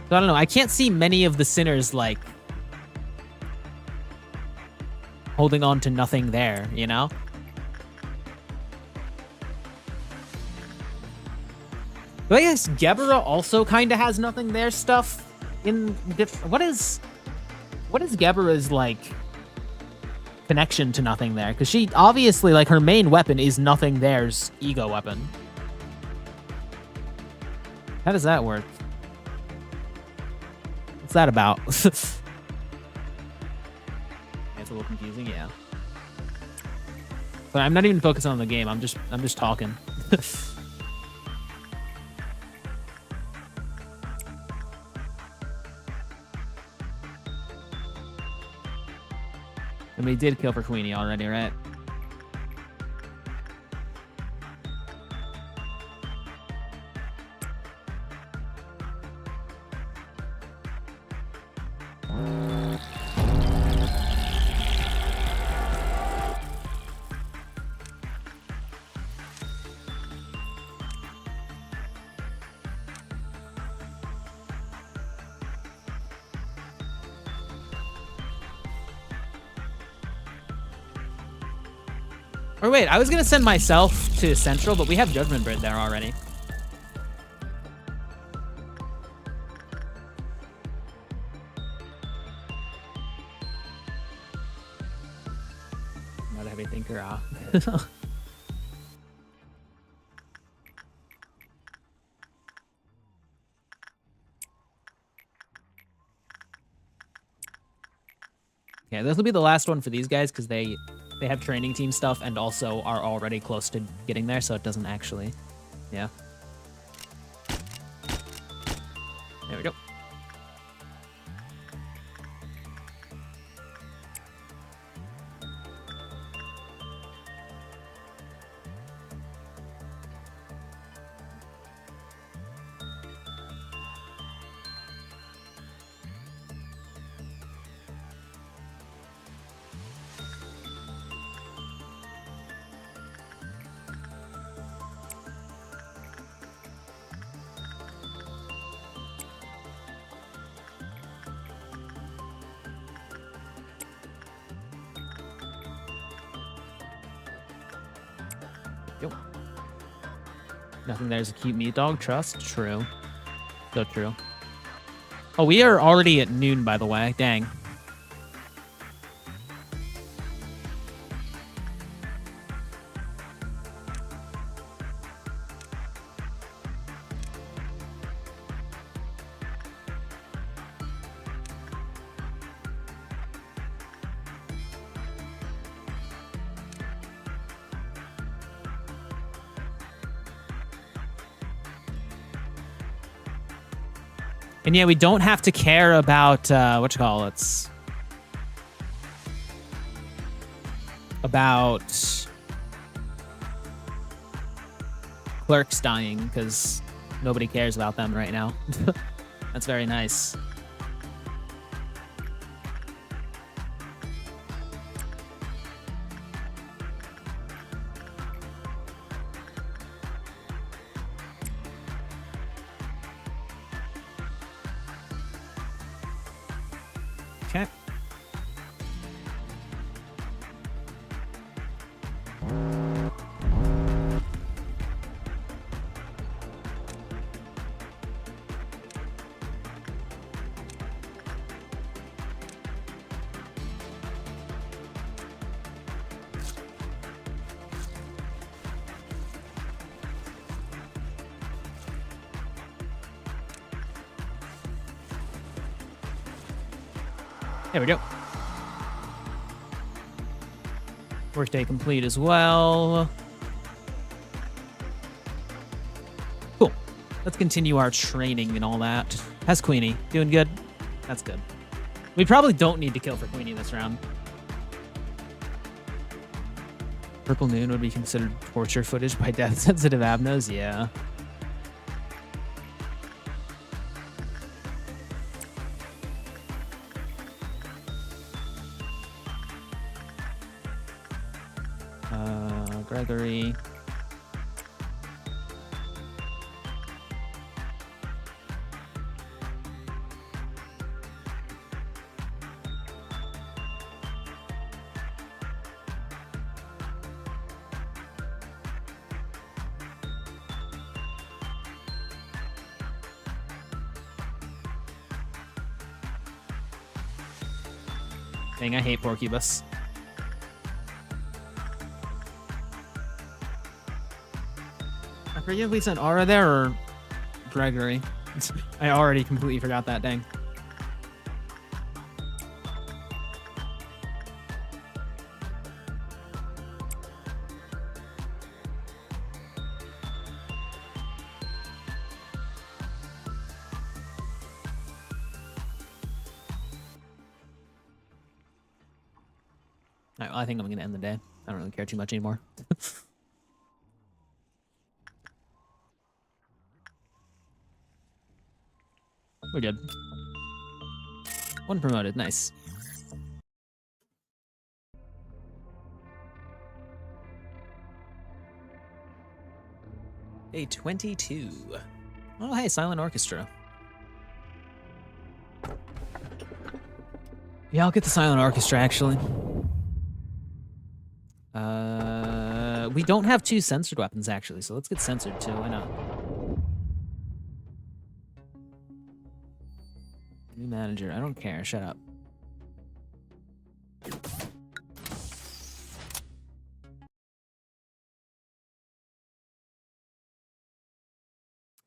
So I don't know. I can't see many of the sinners, like, holding on to nothing there, you know? But I guess Gebera also kind of has nothing there stuff in what is Gebera's, like, connection to nothing there? Because she obviously, like, her main weapon is nothing there's ego weapon. How does that work? What's that about? It's a little confusing, yeah. But I'm not even focusing on the game. I'm just talking. And we did kill for Queenie already, right? Or wait, I was gonna send myself to Central, but we have Judgment Bird there already. Not a heavy thinker, Yeah, this will be the last one for these guys because they have training team stuff and also are already close to getting there, so it doesn't actually. Yeah. There we go. Nothing there's a cute meat dog. Trust. True. So true. Oh, we are already at noon, by the way. Dang. And yeah, we don't have to care about, about clerks dying, because nobody cares about them right now. That's very nice. Okay. There we go. Workday complete as well. Cool. Let's continue our training and all that. How's Queenie? Doing good? That's good. We probably don't need to kill for Queenie this round. Purple Noon would be considered torture footage by death-sensitive abnos? Yeah. Gregory. Dang, I hate Porcubus. I forget if we sent Aura there or Gregory. I already completely forgot that, dang. Alright, well, I think I'm gonna end the day. I don't really care too much anymore. We're good. 1 promoted, nice. Day 22. Oh, hey, Silent Orchestra. Yeah, I'll get the Silent Orchestra, actually. We don't have 2 censored weapons, actually, so let's get censored, too. Why not? New manager. I don't care. Shut up.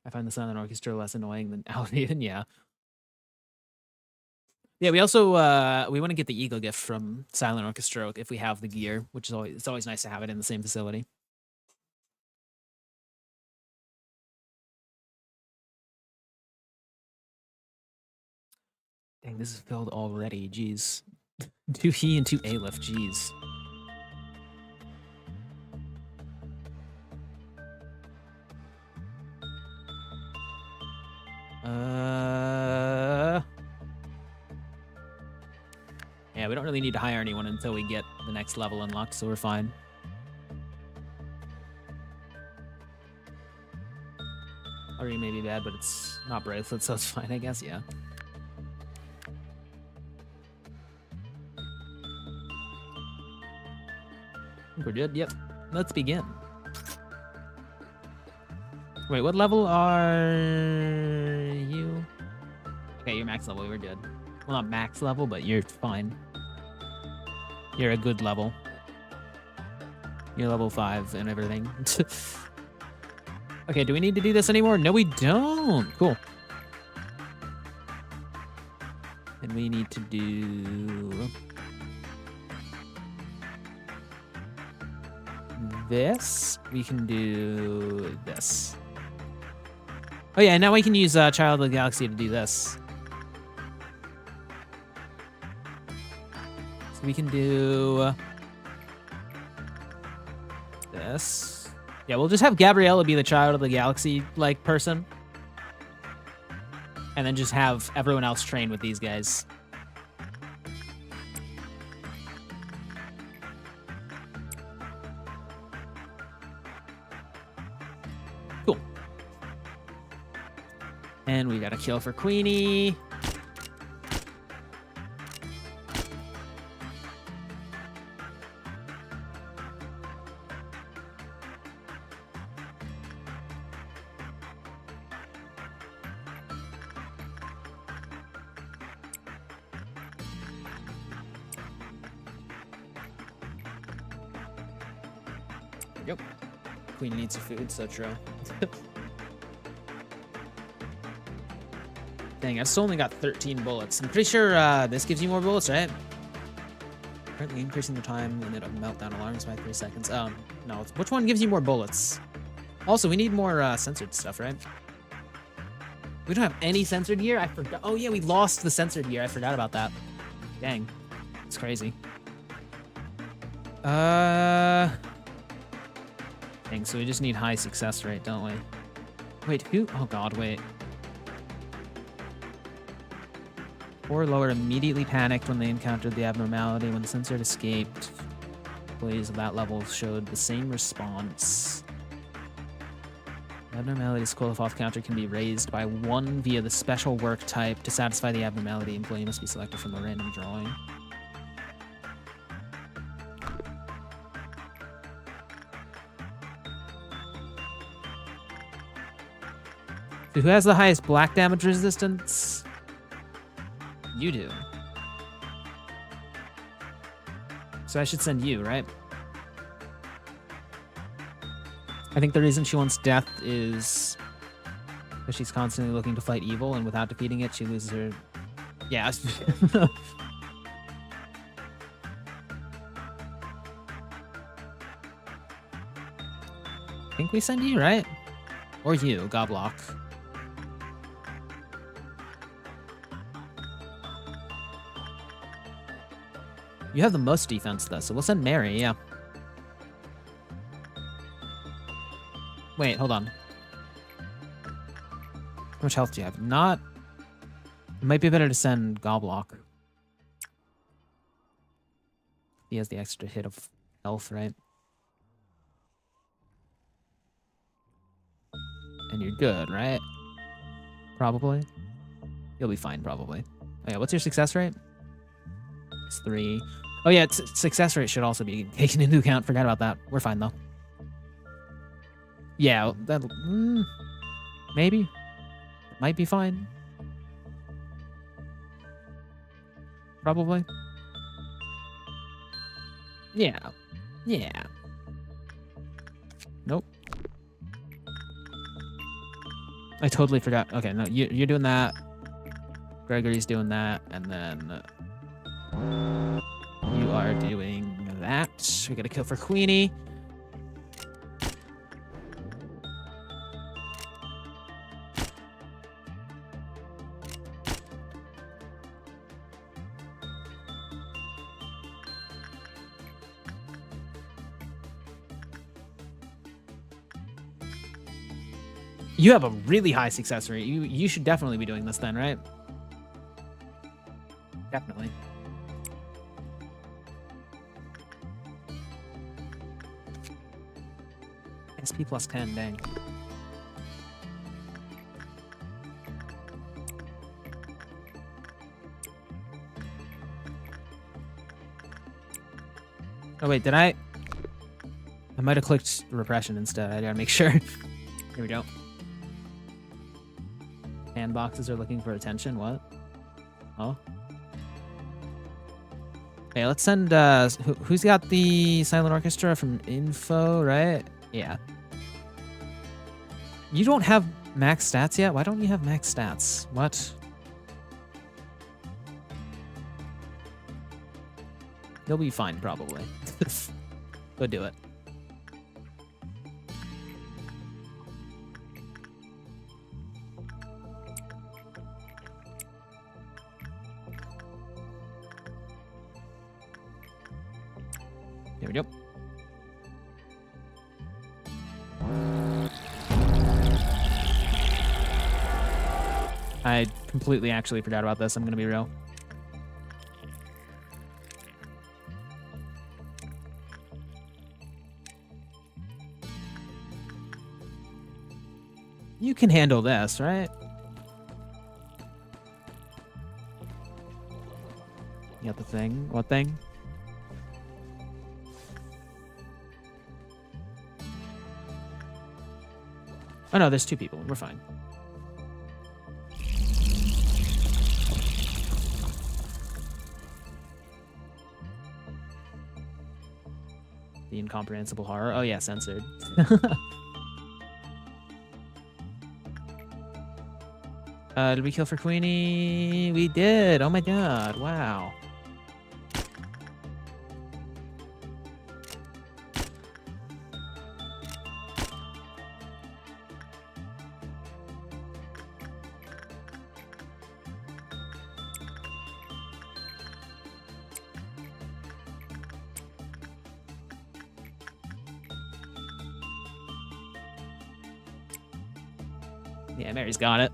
I find the Silent Orchestra less annoying than Albion, yeah. Yeah, we also we want to get the Eagle gift from Silent Orchestra if we have the gear, which is always it's always nice to have it in the same facility. Dang, this is filled already. Jeez. 2 He and 2 Aleph. Jeez. Yeah, we don't really need to hire anyone until we get the next level unlocked, so we're fine. Already may be bad, but it's not bracelet, so it's fine, I guess, yeah. I think we're good, yep. Let's begin. Wait, what level are you? Okay, you're max level, we're good. Well, not max level, but you're fine. You're a good level. You're level 5 and everything. Okay, do we need to do this anymore? No, we don't. Cool. And we need to do this. We can do this. Oh yeah, now we can use Child of the Galaxy to do this. So we can do this. Yeah, we'll just have Gabriella be the Child of the Galaxy like person. And then just have everyone else train with these guys. Cool. And we got a kill for Queenie. Yep. Queen needs some food, so true. Dang, I've still only got 13 bullets. I'm pretty sure this gives you more bullets, right? Currently increasing the time limit of meltdown alarms by 3 seconds. No. Which one gives you more bullets? Also, we need more censored stuff, right? We don't have any censored gear? I forgot. Oh, yeah, we lost the censored gear. I forgot about that. Dang. It's crazy. Dang, so we just need high success rate, don't we? Wait, who? Oh god, wait. 4 lower immediately panicked when they encountered the abnormality. When the censored escaped, employees of that level showed the same response. The abnormality's Koloff counter can be raised by 1 via the special work type. To satisfy the abnormality, employee must be selected from the random drawing. So who has the highest black damage resistance? You do. So I should send you, right? I think the reason she wants death is because she's constantly looking to fight evil, and without defeating it, she loses her... Yeah. I think we send you, right? Or you, Goblock. You have the most defense, though, so we'll send Mary, yeah. Wait, hold on. How much health do you have? Not... It might be better to send Goblock. He has the extra hit of health, right? And you're good, right? Probably. You'll be fine, probably. Oh yeah, what's your success rate? It's 3. Oh yeah, success rate should also be taken into account. Forgot about that. We're fine, though. Yeah, that... maybe. Might be fine. Probably. Yeah. Yeah. Nope. I totally forgot. Okay, no, you're doing that. Gregory's doing that, and then you are doing that. We got a kill for Queenie. You have a really high success rate. You should definitely be doing this then, right? Definitely. SP plus 10, dang. Oh wait, did I might have clicked repression instead. I gotta make sure. Here we go. Handboxes are looking for attention. What? Oh. Okay, let's send, who's got the silent orchestra from info, right? Yeah. You don't have max stats yet? Why don't you have max stats? What? You'll be fine, probably. Go do it. There we go. I completely actually forgot about this. I'm gonna be real. You can handle this, right? You got the thing? What thing? Oh no, there's 2 people. We're fine. The incomprehensible horror. Oh yeah, censored. Did we kill for Queenie? We did. Oh my god. Wow. Yeah, Mary's got it.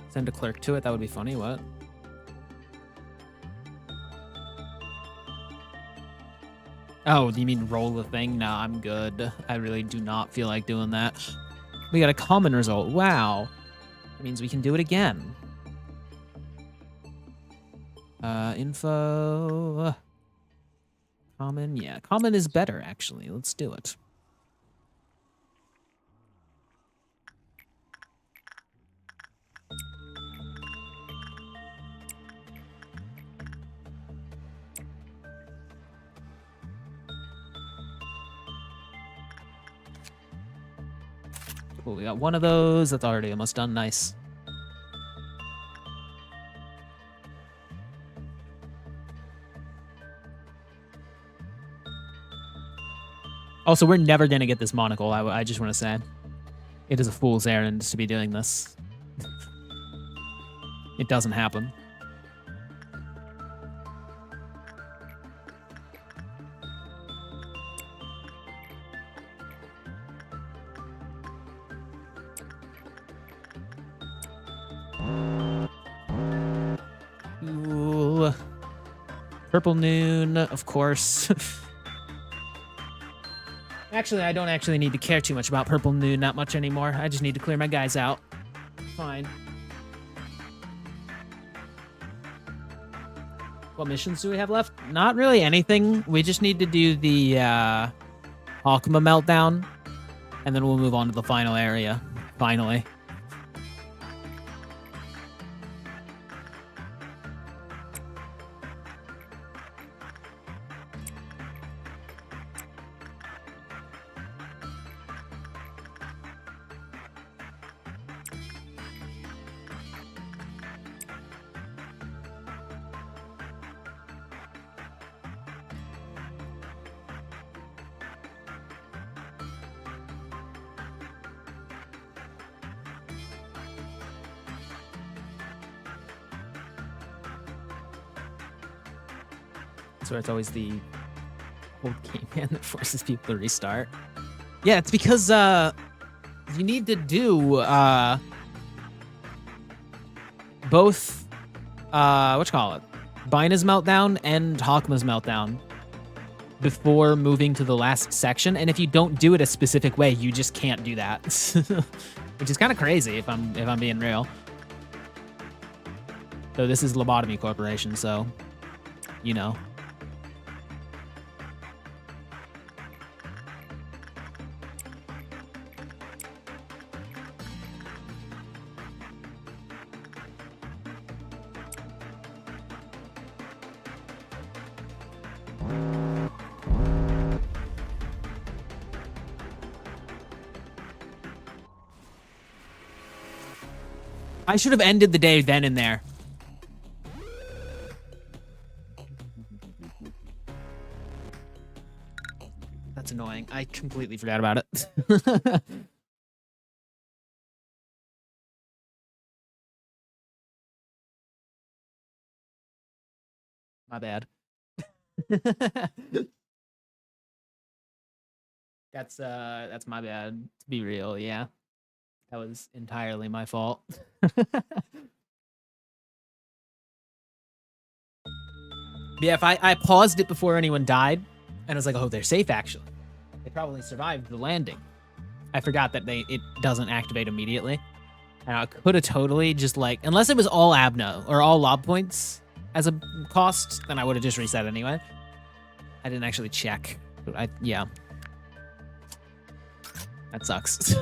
Send a clerk to it. That would be funny. What? Oh, do you mean roll the thing? No, I'm good. I really do not feel like doing that. We got a common result. Wow. That means we can do it again. Info. Common. Yeah, common is better, actually. Let's do it. Oh, we got one of those. That's already almost done. Nice. Also, we're never going to get this monocle, I just want to say. It is a fool's errand to be doing this. It doesn't happen. Ooh. Purple Noon, of course. Actually, I don't actually need to care too much about Purple Noon that much anymore. I just need to clear my guys out. Fine. What missions do we have left? Not really anything. We just need to do the Hakma meltdown, and then we'll move on to the final area. Finally. So it's always the old game man that forces people to restart. Yeah, it's because you need to do both Bina's meltdown and Hakma's meltdown before moving to the last section, and if you don't do it a specific way, you just can't do that. Which is kind of crazy if I'm being real. So this is Lobotomy Corporation, so you know. I should have ended the day then and there. That's annoying. I completely forgot about it. My bad. That's my bad, to be real, yeah. That was entirely my fault. Yeah, if I paused it before anyone died, and I was like, oh, they're safe, actually. They probably survived the landing. I forgot that it doesn't activate immediately. And I could have totally just like, unless it was all Abno, or all lob points as a cost, then I would have just reset anyway. I didn't actually check. But yeah. That sucks.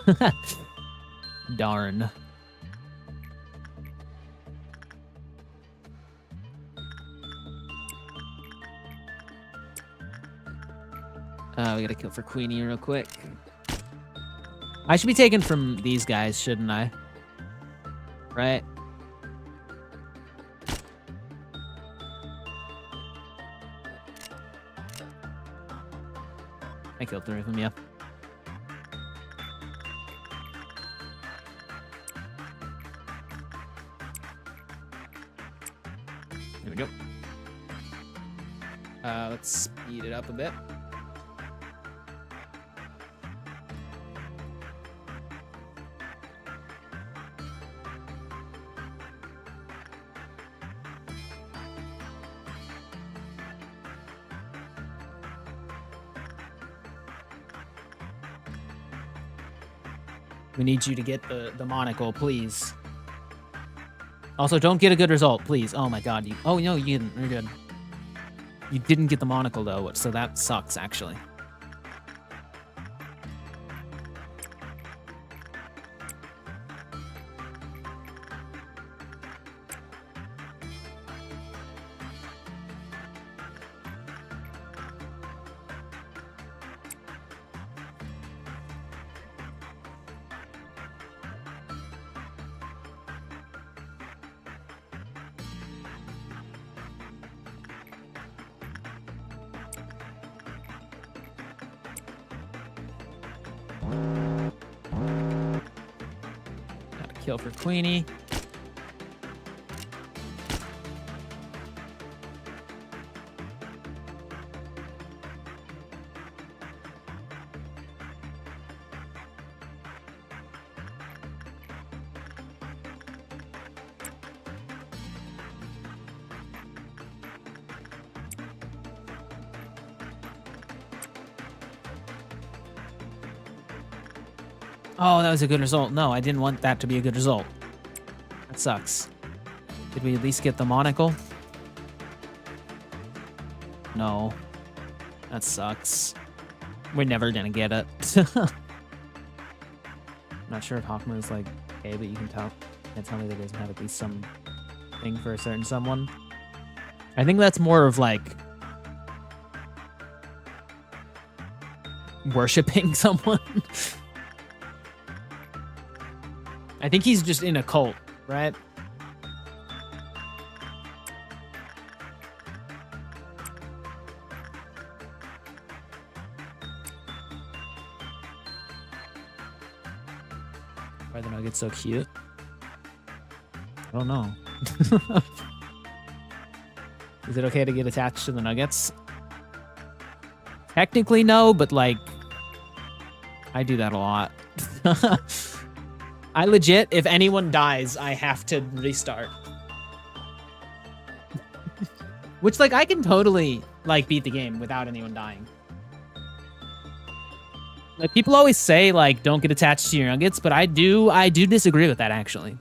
Darn. We gotta kill for Queenie real quick. I should be taken from these guys, shouldn't I? Right? I killed 3 of them, yeah. There we go. Let's speed it up a bit. We need you to get the monocle, please. Also, don't get a good result, please. Oh my god, oh no, you didn't. You're good. You didn't get the monocle though, so that sucks actually. Kill for Queenie. Oh, that was a good result. No, I didn't want that to be a good result. That sucks. Did we at least get the monocle? No. That sucks. We're never gonna get it. I'm not sure if Hawkmoon is like, okay, but you can tell. Can't tell me that it doesn't have at least some thing for a certain someone. I think that's more of like worshipping someone. I think he's just in a cult, right? Why the Nugget's so cute? I don't know. Is it okay to get attached to the Nuggets? Technically no, but like, I do that a lot. I legit, if anyone dies, I have to restart. Which, like, I can totally, like, beat the game without anyone dying. Like, people always say, like, don't get attached to your nuggets, but I do disagree with that, actually.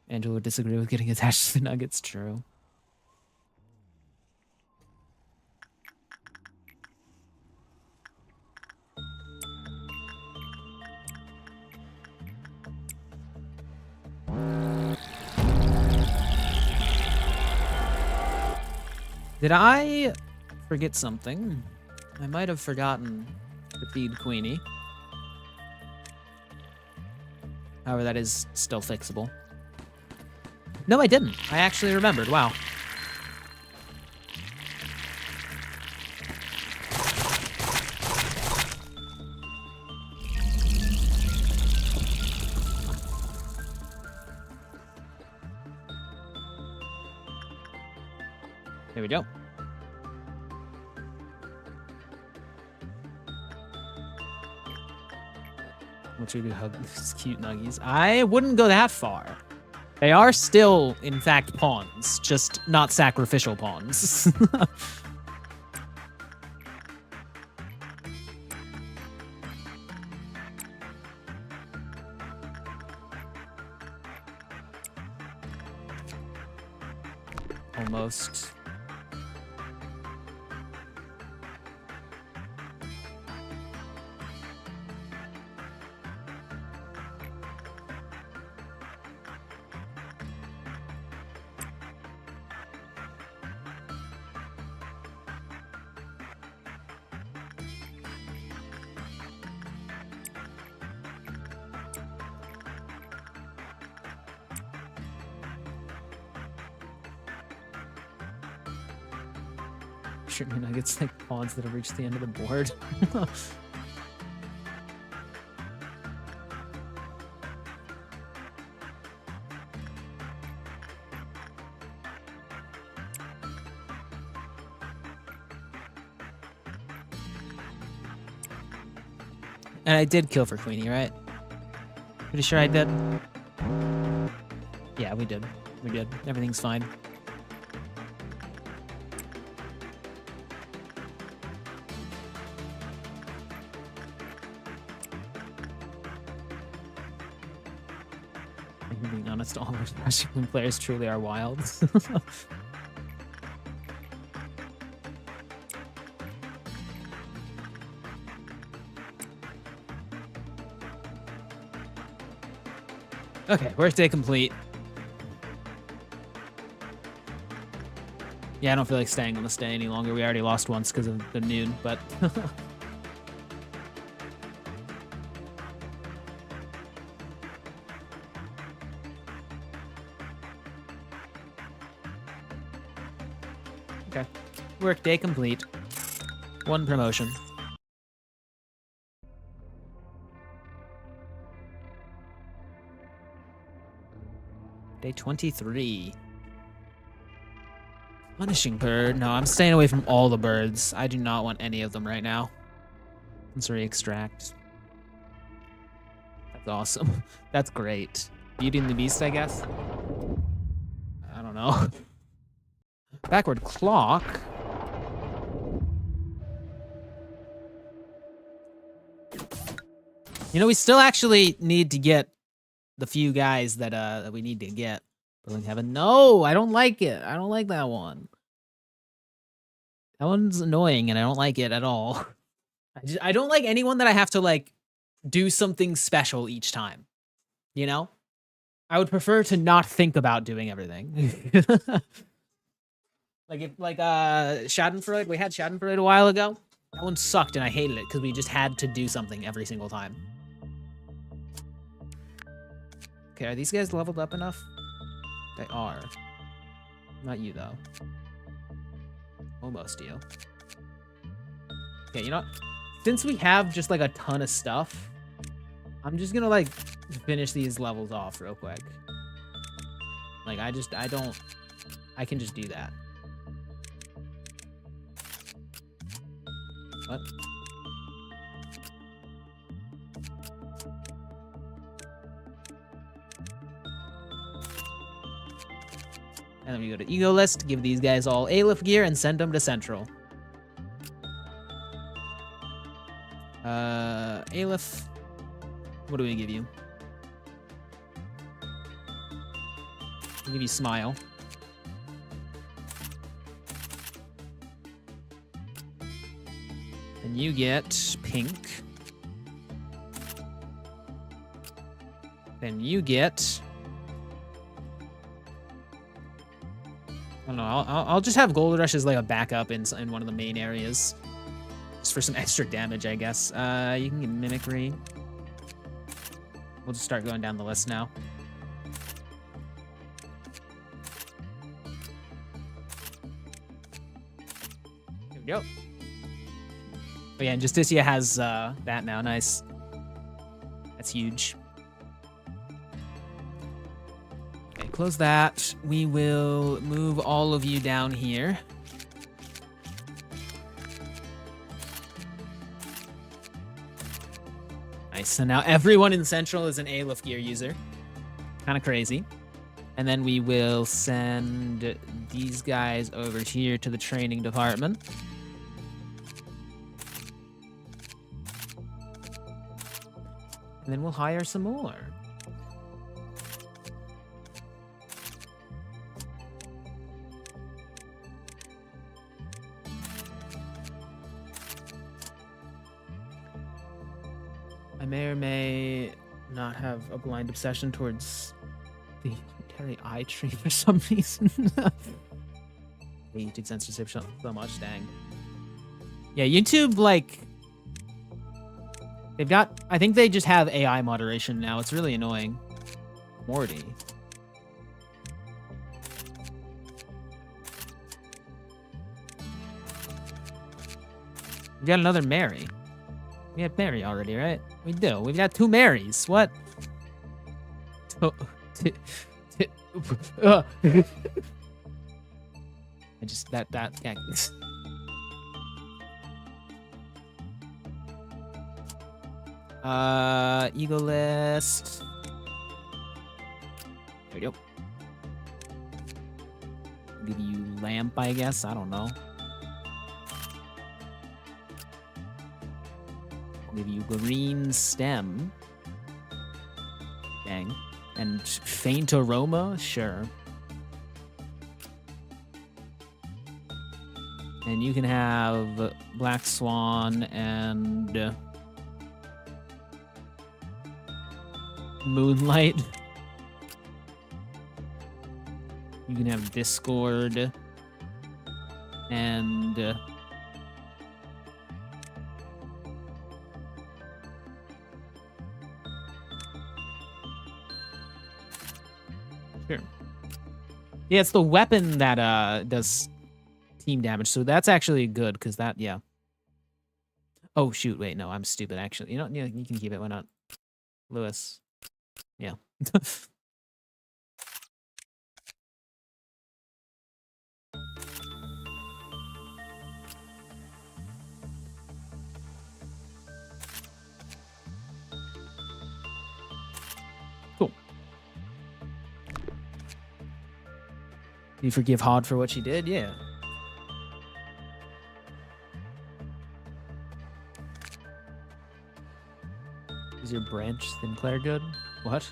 Angela would disagree with getting attached to the nuggets, true. Did I forget something? I might have forgotten to feed Queenie. However, that is still fixable. No, I didn't. I actually remembered. Wow. There we go. What should we do? Hug these cute nuggies? I wouldn't go that far. They are still, in fact, pawns, just not sacrificial pawns. Almost. Nuggets like pawns that have reached the end of the board. And I did kill for Queenie, right? Pretty sure I did. Yeah, we did. We did. Everything's fine. Being honest, all of our Russian players truly are wild. Okay, workday complete. Yeah, I don't feel like staying on the stay any longer. We already lost once because of the noon, but... Okay. Workday complete. 1 promotion. Day 23. Punishing bird. No, I'm staying away from all the birds. I do not want any of them right now. Sensory extract. That's awesome. That's great. Beauty and the Beast, I guess. I don't know. Backward clock. You know, we still actually need to get the few guys that we need to get. Burning Heaven. No, I don't like it. I don't like that one. That one's annoying, and I don't like it at all. I don't like anyone that I have to like do something special each time. You know, I would prefer to not think about doing everything. Like Schadenfreude, we had Schadenfreude a while ago. That one sucked, and I hated it because we just had to do something every single time. Okay, are these guys leveled up enough? They are. Not you, though. Almost you. Okay, you know what? Since we have just, like, a ton of stuff, I'm just gonna, like, finish these levels off real quick. Like, I can just do that. What? And then we go to Ego List, give these guys all Aleph gear, and send them to Central. Aleph, what do we give you? We'll give you Smile. And you get Pink. Then you get... I don't know, I'll just have Gold Rush as like a backup in one of the main areas. Just for some extra damage, I guess. You can get Mimicry. We'll just start going down the list now. Here we go. Oh yeah, and Justicia has that now, nice. That's huge. Okay, close that. We will move all of you down here. Nice, so now everyone in Central is an Aleph gear user. Kind of crazy. And then we will send these guys over here to the training department. And then we'll hire some more. I may or may not have a blind obsession towards the Terry Eye Tree for some reason. I hate YouTube censorship so much, dang. Yeah, YouTube, like... They've got... I think they just have AI moderation now. It's really annoying. Morty. We got another Mary. We have Mary already, right? We do. We've got 2 Marys. What? I just... That... Yeah. Ego List. There we go. Give you Lamp, I guess. I don't know. I'll give you Green Stem. Dang. And Faint Aroma? Sure. And you can have Black Swan and... Moonlight. You can have Discord and sure. Yeah, it's the weapon that does team damage, so that's actually good because that, yeah. Oh shoot, wait, no, I'm stupid actually. You know, yeah, you can keep it. Why not, Lewis? Yeah. You forgive Hod for what she did? Yeah. Is your branch Sinclair good? What?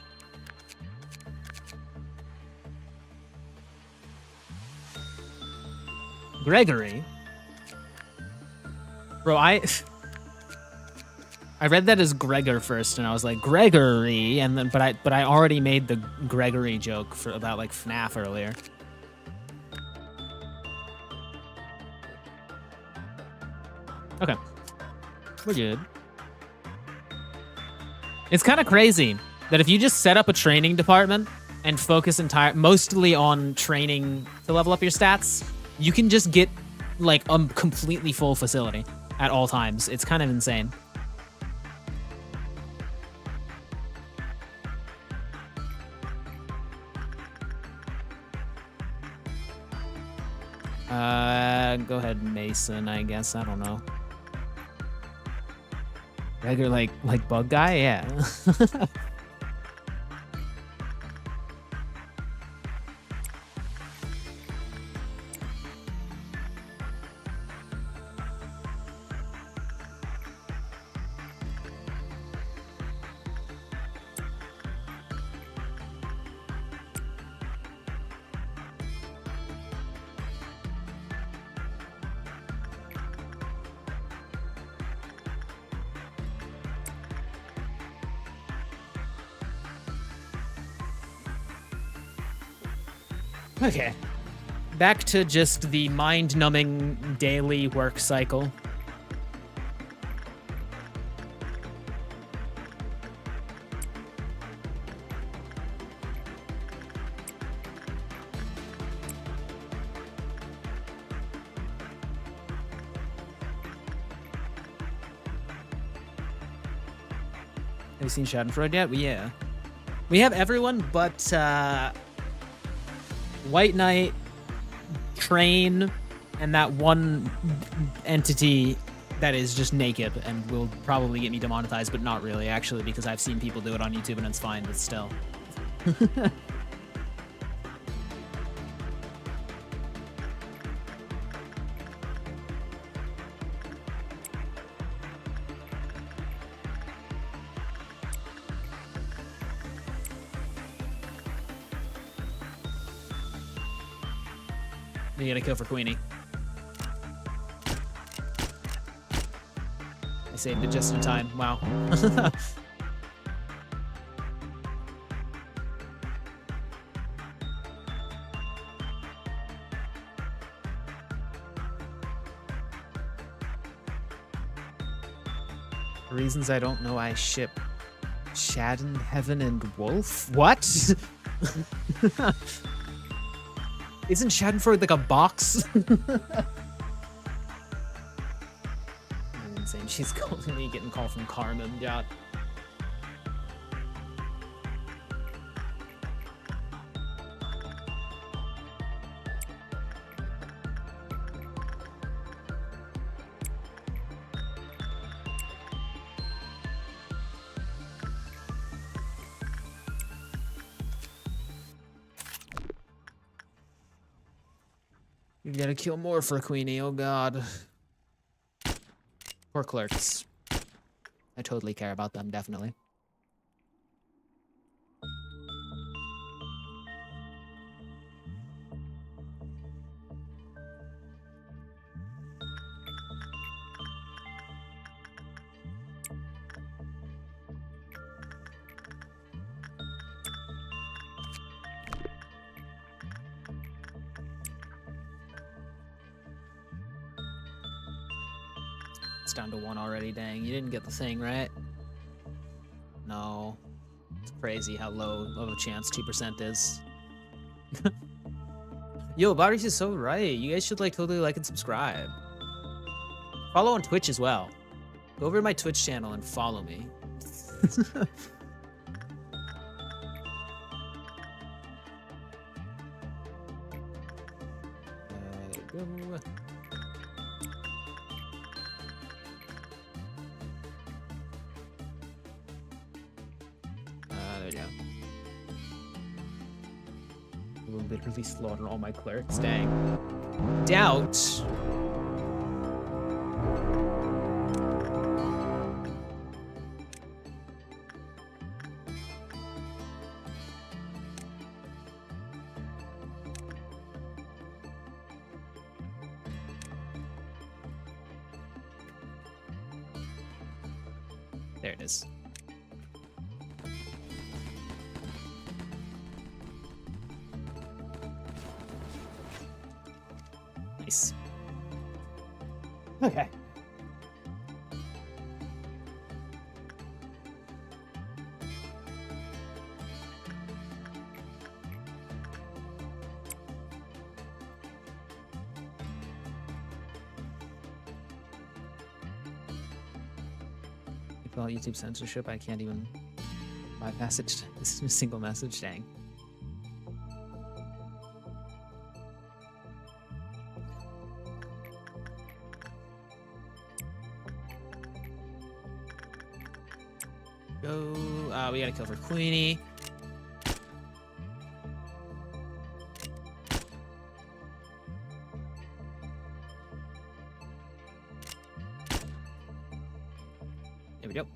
Gregory? Bro, I read that as Gregor first, and I was like, Gregory, and then but I already made the Gregory joke for about like FNAF earlier. Okay. We're good. It's kind of crazy that if you just set up a training department and focus mostly on training to level up your stats, you can just get like a completely full facility at all times. It's kind of insane. Go ahead, Mason, I guess. I don't know. Regular, like bug guy? Yeah. Okay. Back to just the mind-numbing daily work cycle. Have you seen Schadenfreude yet? Yeah. We have everyone but White Knight, Train, and that one entity that is just naked and will probably get me demonetized, but not really, actually, because I've seen people do it on YouTube and it's fine, but still. You get a kill for Queenie. I saved it just in time. Wow. For reasons I don't know, I ship Shadden, Heaven, and Wolf? What? Isn't Schadenfreude like a box? Insane. She's calling me, getting a call from Carmen. Yeah. You gotta kill more for Queenie, oh god. Poor clerks. I totally care about them, definitely. It's down to 1 already, dang. You didn't get the thing, right? No. It's crazy how low of a chance 2% is. Yo, Barry's is so right. You guys should like totally like and subscribe. Follow on Twitch as well. Go over to my Twitch channel and follow me. Go. There we go. will literally slaughter all my clerics. Dang. Doubt. There it is. Nice. Okay. Well, YouTube censorship, I can't even bypass it. This is a single message, dang. Go. We gotta kill for Queenie. There we go.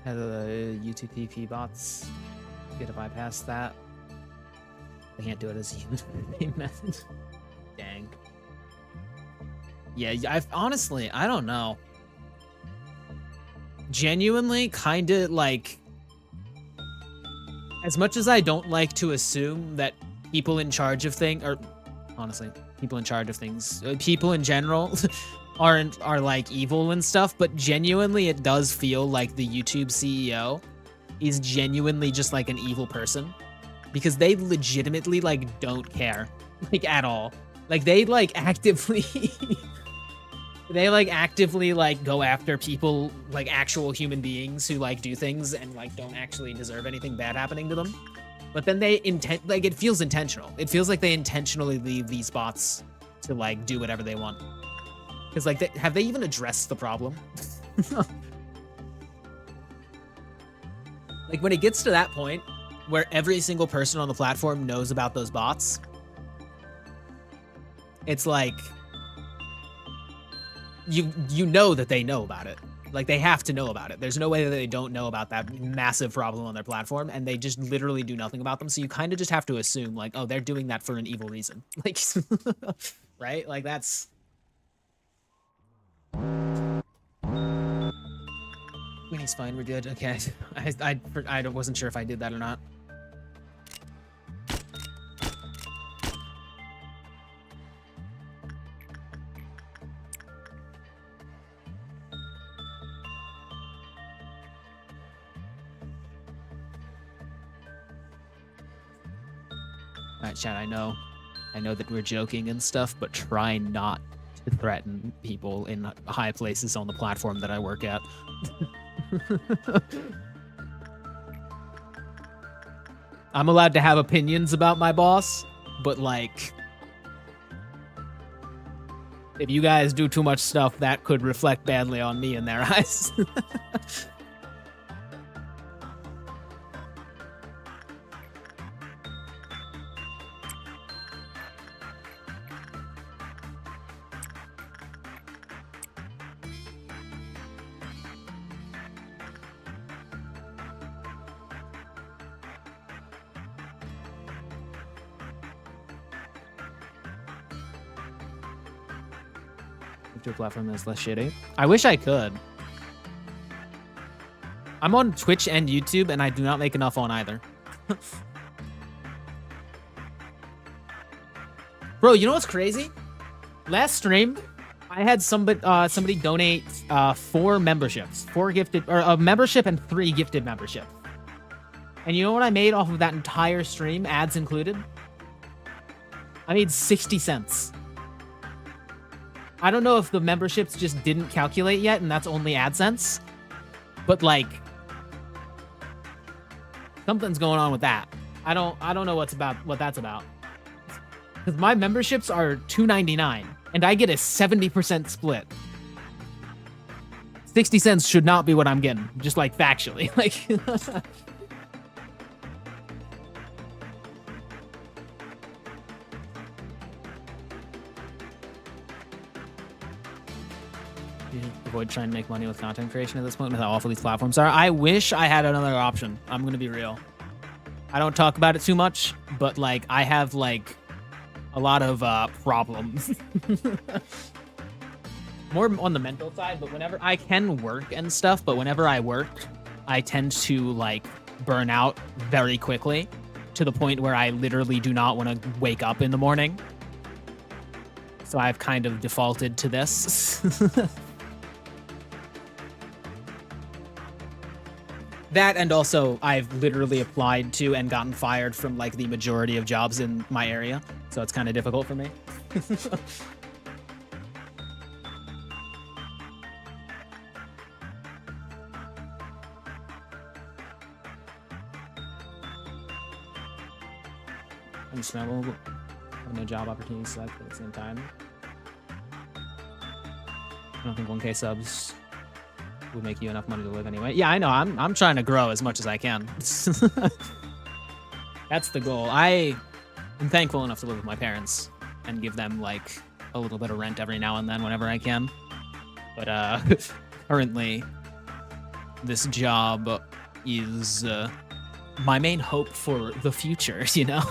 Have the UTPP bots get to bypass that. I can't do it as a human method. Dang. Yeah, I've honestly, I don't know. Genuinely, kind of like, as much as I don't like to assume that people in charge of things, or honestly, people in charge of things, people in general are like evil and stuff, but genuinely it does feel like the YouTube CEO is genuinely just like an evil person, because they legitimately like don't care, like at all. Like they like actively they like actively like go after people, like actual human beings who like do things and like don't actually deserve anything bad happening to them. But then they like it feels intentional. It feels like they intentionally leave these bots to like do whatever they want. Because like, have they even addressed the problem? Like when it gets to that point where every single person on the platform knows about those bots, it's like, you know that they know about it. Like they have to know about it. There's no way that they don't know about that massive problem on their platform, and they just literally do nothing about them. So you kind of just have to assume like, oh, they're doing that for an evil reason. Like, right? Like that's... Winnie's fine, we're good. Okay, I wasn't sure if I did that or not. Alright, chat, I know that we're joking and stuff, but try not to threaten people in high places on the platform that I work at. I'm allowed to have opinions about my boss, but like, if you guys do too much stuff, that could reflect badly on me in their eyes. To a platform that's less shitty. I wish I could. I'm on Twitch and YouTube, and I do not make enough on either. Bro, you know what's crazy? Last stream, I had somebody donate 4 memberships, 4 gifted, or a membership and 3 gifted memberships. And you know what I made off of that entire stream, ads included? I made 60 cents. I don't know if the memberships just didn't calculate yet, and that's only AdSense, but like, something's going on with that. I don't know what that's about. Because my memberships are $2.99, and I get a 70% split. 60 cents should not be what I'm getting, just like factually. Like, avoid trying to make money with content creation at this point with how awful these platforms are. I wish I had another option. I'm gonna be real. I don't talk about it too much, but like I have like a lot of problems. More on the mental side, but whenever I can work and stuff, but whenever I work, I tend to like burn out very quickly to the point where I literally do not want to wake up in the morning. So I've kind of defaulted to this. That, and also I've literally applied to and gotten fired from like the majority of jobs in my area. So it's kind of difficult for me. Understandable. Have no job opportunities select at the same time. I don't think 1K subs would make you enough money to live anyway. Yeah, I know. I'm trying to grow as much as I can. That's the goal. I am thankful enough to live with my parents and give them like a little bit of rent every now and then whenever I can. But currently, this job is my main hope for the future, you know?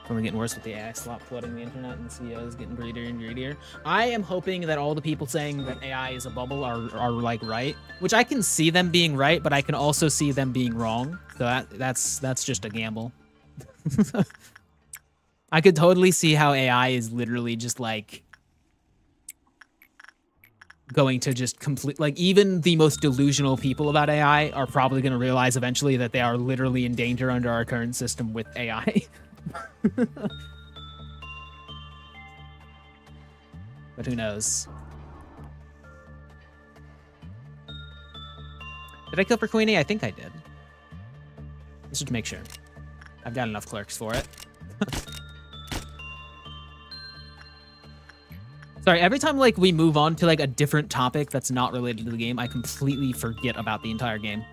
Only getting worse with the AI slop flooding the internet and CEOs getting greedier and greedier. I am hoping that all the people saying that AI is a bubble are like right, which I can see them being right, but I can also see them being wrong. So that's just a gamble. I could totally see how AI is literally just like going to just complete, like even the most delusional people about AI are probably going to realize eventually that they are literally in danger under our current system with AI. But who knows? Did I kill for Queenie? I think I did. Let's just make sure. I've got enough clerks for it. Sorry, every time like we move on to like a different topic that's not related to the game, I completely forget about the entire game.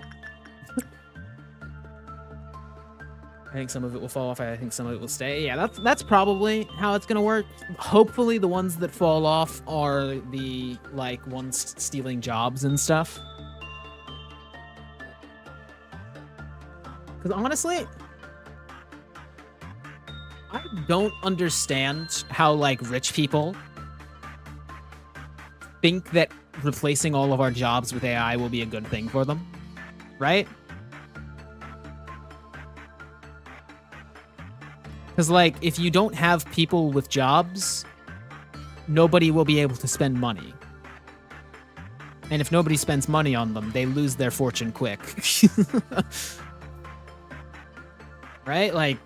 I think some of it will fall off. I think some of it will stay. Yeah, that's probably how it's gonna work. Hopefully the ones that fall off are the like ones stealing jobs and stuff. Because honestly, I don't understand how like rich people think that replacing all of our jobs with AI will be a good thing for them, right? Because, like, if you don't have people with jobs, nobody will be able to spend money. And if nobody spends money on them, they lose their fortune quick. Right? Like,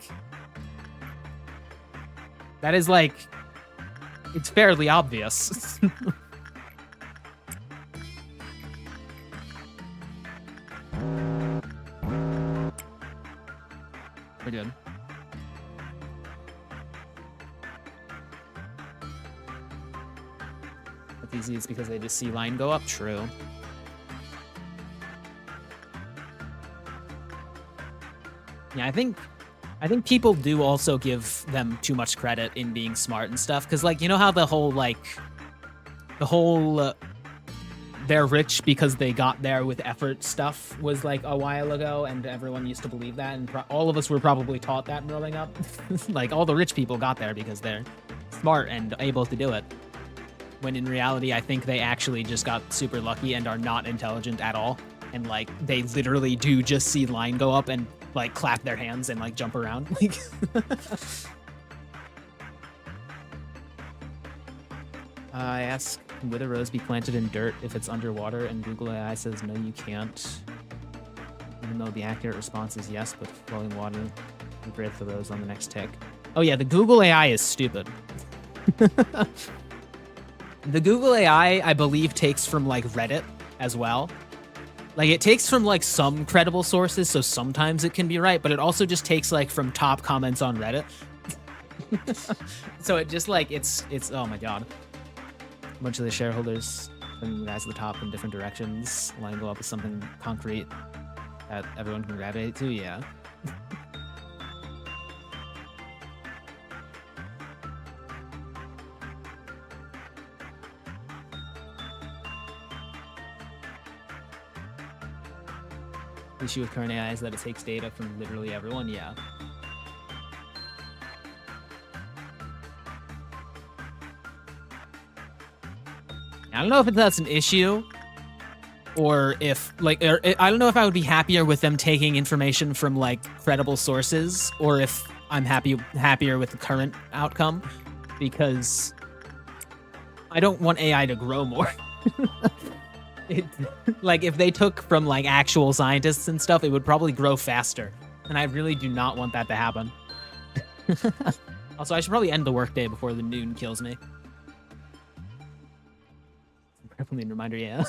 that is, like, it's fairly obvious. We're good. Easy, it's because they just see line go up. True. Yeah, I think people do also give them too much credit in being smart and stuff, because like, you know how the whole they're rich because they got there with effort stuff was like a while ago, and everyone used to believe that, and all of us were probably taught that growing up. Like, all the rich people got there because they're smart and able to do it. When in reality, I think they actually just got super lucky and are not intelligent at all. And like, they literally do just see line go up and like clap their hands and like jump around. Like, I ask, would a rose be planted in dirt if it's underwater? And Google AI says, no, you can't. Even though the accurate response is yes, but flowing water will break the rose on the next tick. Oh yeah, the Google AI is stupid. The Google AI, I believe, takes from like Reddit as well. Like, it takes from, like, some credible sources, so sometimes it can be right, but it also just takes, like, from top comments on Reddit. So it just, like, it's oh my god. A bunch of the shareholders and guys at the top in different directions want to go up with something concrete that everyone can gravitate to, yeah. The issue with current AI is that it takes data from literally everyone, yeah. I don't know if that's an issue, or if, like, I don't know if I would be happier with them taking information from, like, credible sources, or if I'm happier with the current outcome, because I don't want AI to grow more. Like, if they took from, like, actual scientists and stuff, it would probably grow faster, and I really do not want that to happen. Also, I should probably end the workday before the noon kills me. Definitely a reminder, yeah.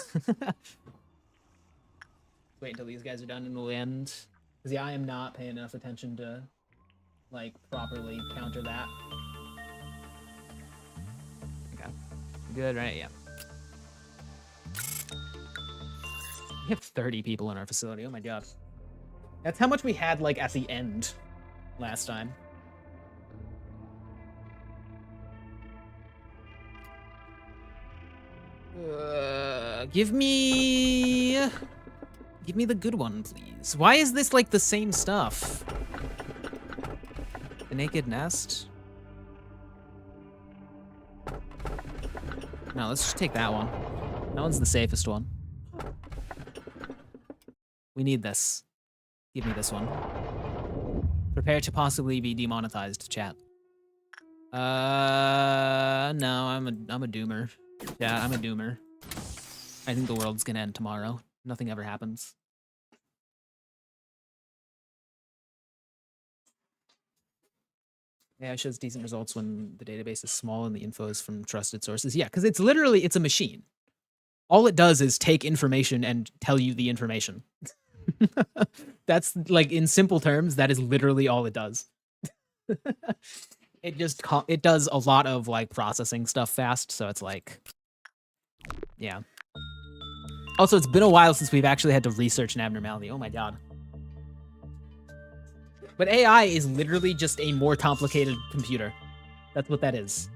Wait until these guys are done and we'll end. Because, yeah, I am not paying enough attention to, like, properly counter that. Okay. Good, right? Yeah. We have 30 people in our facility. Oh my god. That's how much we had, like, at the end last time. Give me the good one, please. Why is this, like, the same stuff? The naked nest? No, let's just take that one. That one's the safest one. We need this. Give me this one. Prepare to possibly be demonetized, chat. No, I'm a doomer. Yeah, I'm a doomer. I think the world's gonna end tomorrow. Nothing ever happens. Yeah, it shows decent results when the database is small and the info is from trusted sources. Yeah, because it's literally, it's a machine. All it does is take information and tell you the information. That's, like, in simple terms, that is literally all it does. It does a lot of, like, processing stuff fast, so it's like, yeah. Also, it's been a while since we've actually had to research an abnormality. Oh my god. But AI is literally just a more complicated computer. That's what that is.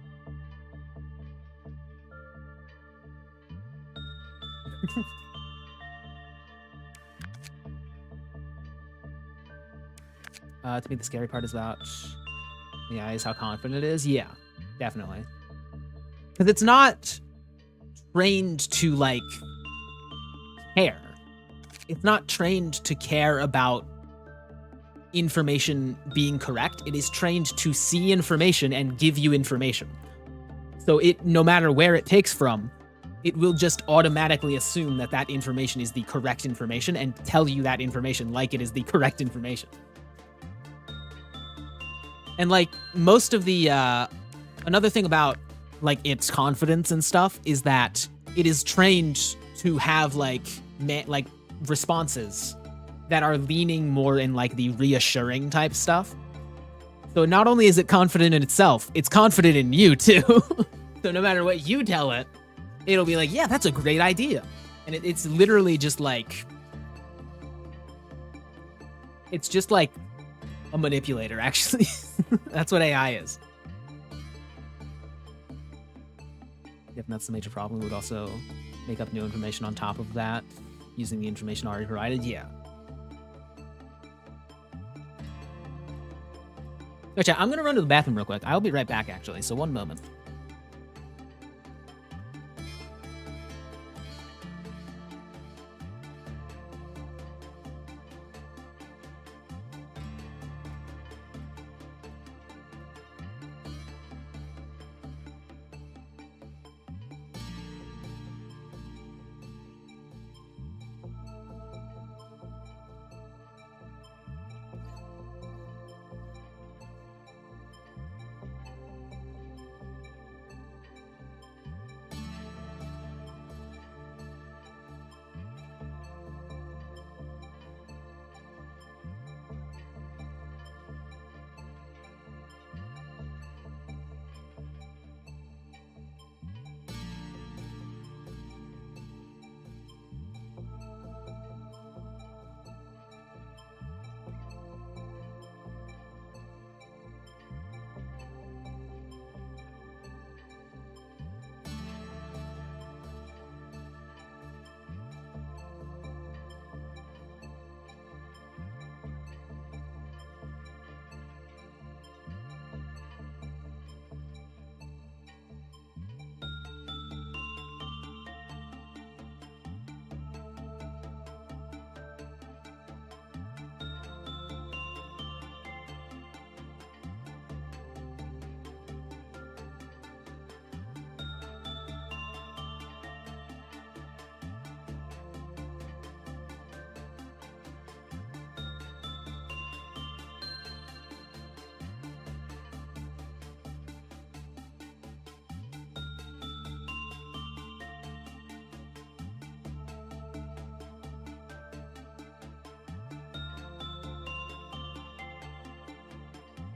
To me, the scary part is about the AI is how confident it is. Yeah, definitely. Because it's not trained to, like, care. It's not trained to care about information being correct. It is trained to see information and give you information. So it, no matter where it takes from, it will just automatically assume that that information is the correct information and tell you that information like it is the correct information. And, like, most of the, another thing about, like, its confidence and stuff is that it is trained to have, like, responses that are leaning more in, like, the reassuring type stuff. So not only is it confident in itself, it's confident in you, too. So no matter what you tell it, it'll be like, yeah, that's a great idea. And it's literally just, like, it's just, like, a manipulator, actually. That's what AI is. If that's the major problem, we would also make up new information on top of that, using the information already provided. Yeah. Okay, I'm gonna run to the bathroom real quick. I'll be right back, actually, so one moment.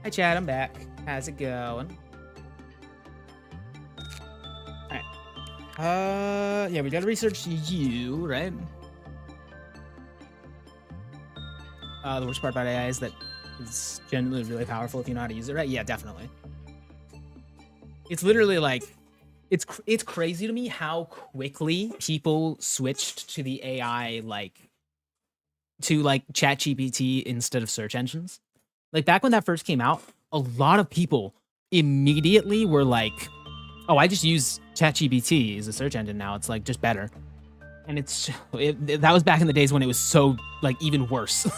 Hi, Chad. I'm back. How's it going? All right. Yeah, we gotta research you, right? The worst part about AI is that it's genuinely really powerful if you know how to use it right. Yeah, definitely. It's literally like, it's crazy to me how quickly people switched to the AI, like, to like ChatGPT instead of search engines. Like back when that first came out, a lot of people immediately were like, "Oh, I just use ChatGPT as a search engine now. It's like just better." And that was back in the days when it was so like even worse.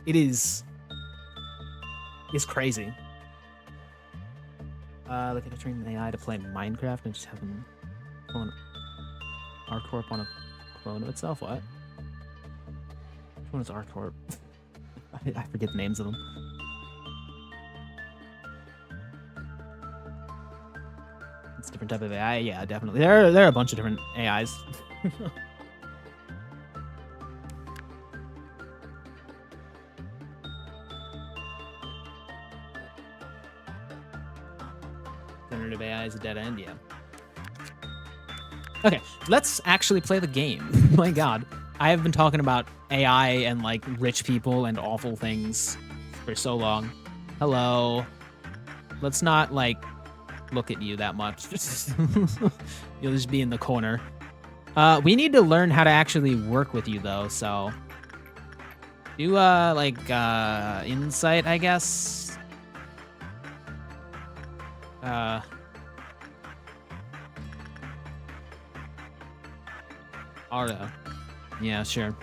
It's crazy. Look at train an AI to play Minecraft and just have them pull an R-Corp on a clone of itself. What? Which one is R-Corp? I forget the names of them. It's a different type of AI. Yeah, definitely. There are a bunch of different AIs. Generative AI is a dead end, yeah. Okay, let's actually play the game. My God, I have been talking about AI and like rich people and awful things for so long. Hello. Let's not like look at you that much. You'll just be in the corner. We need to learn how to actually work with you though, so do like insight, I guess. Aura. Yeah, sure.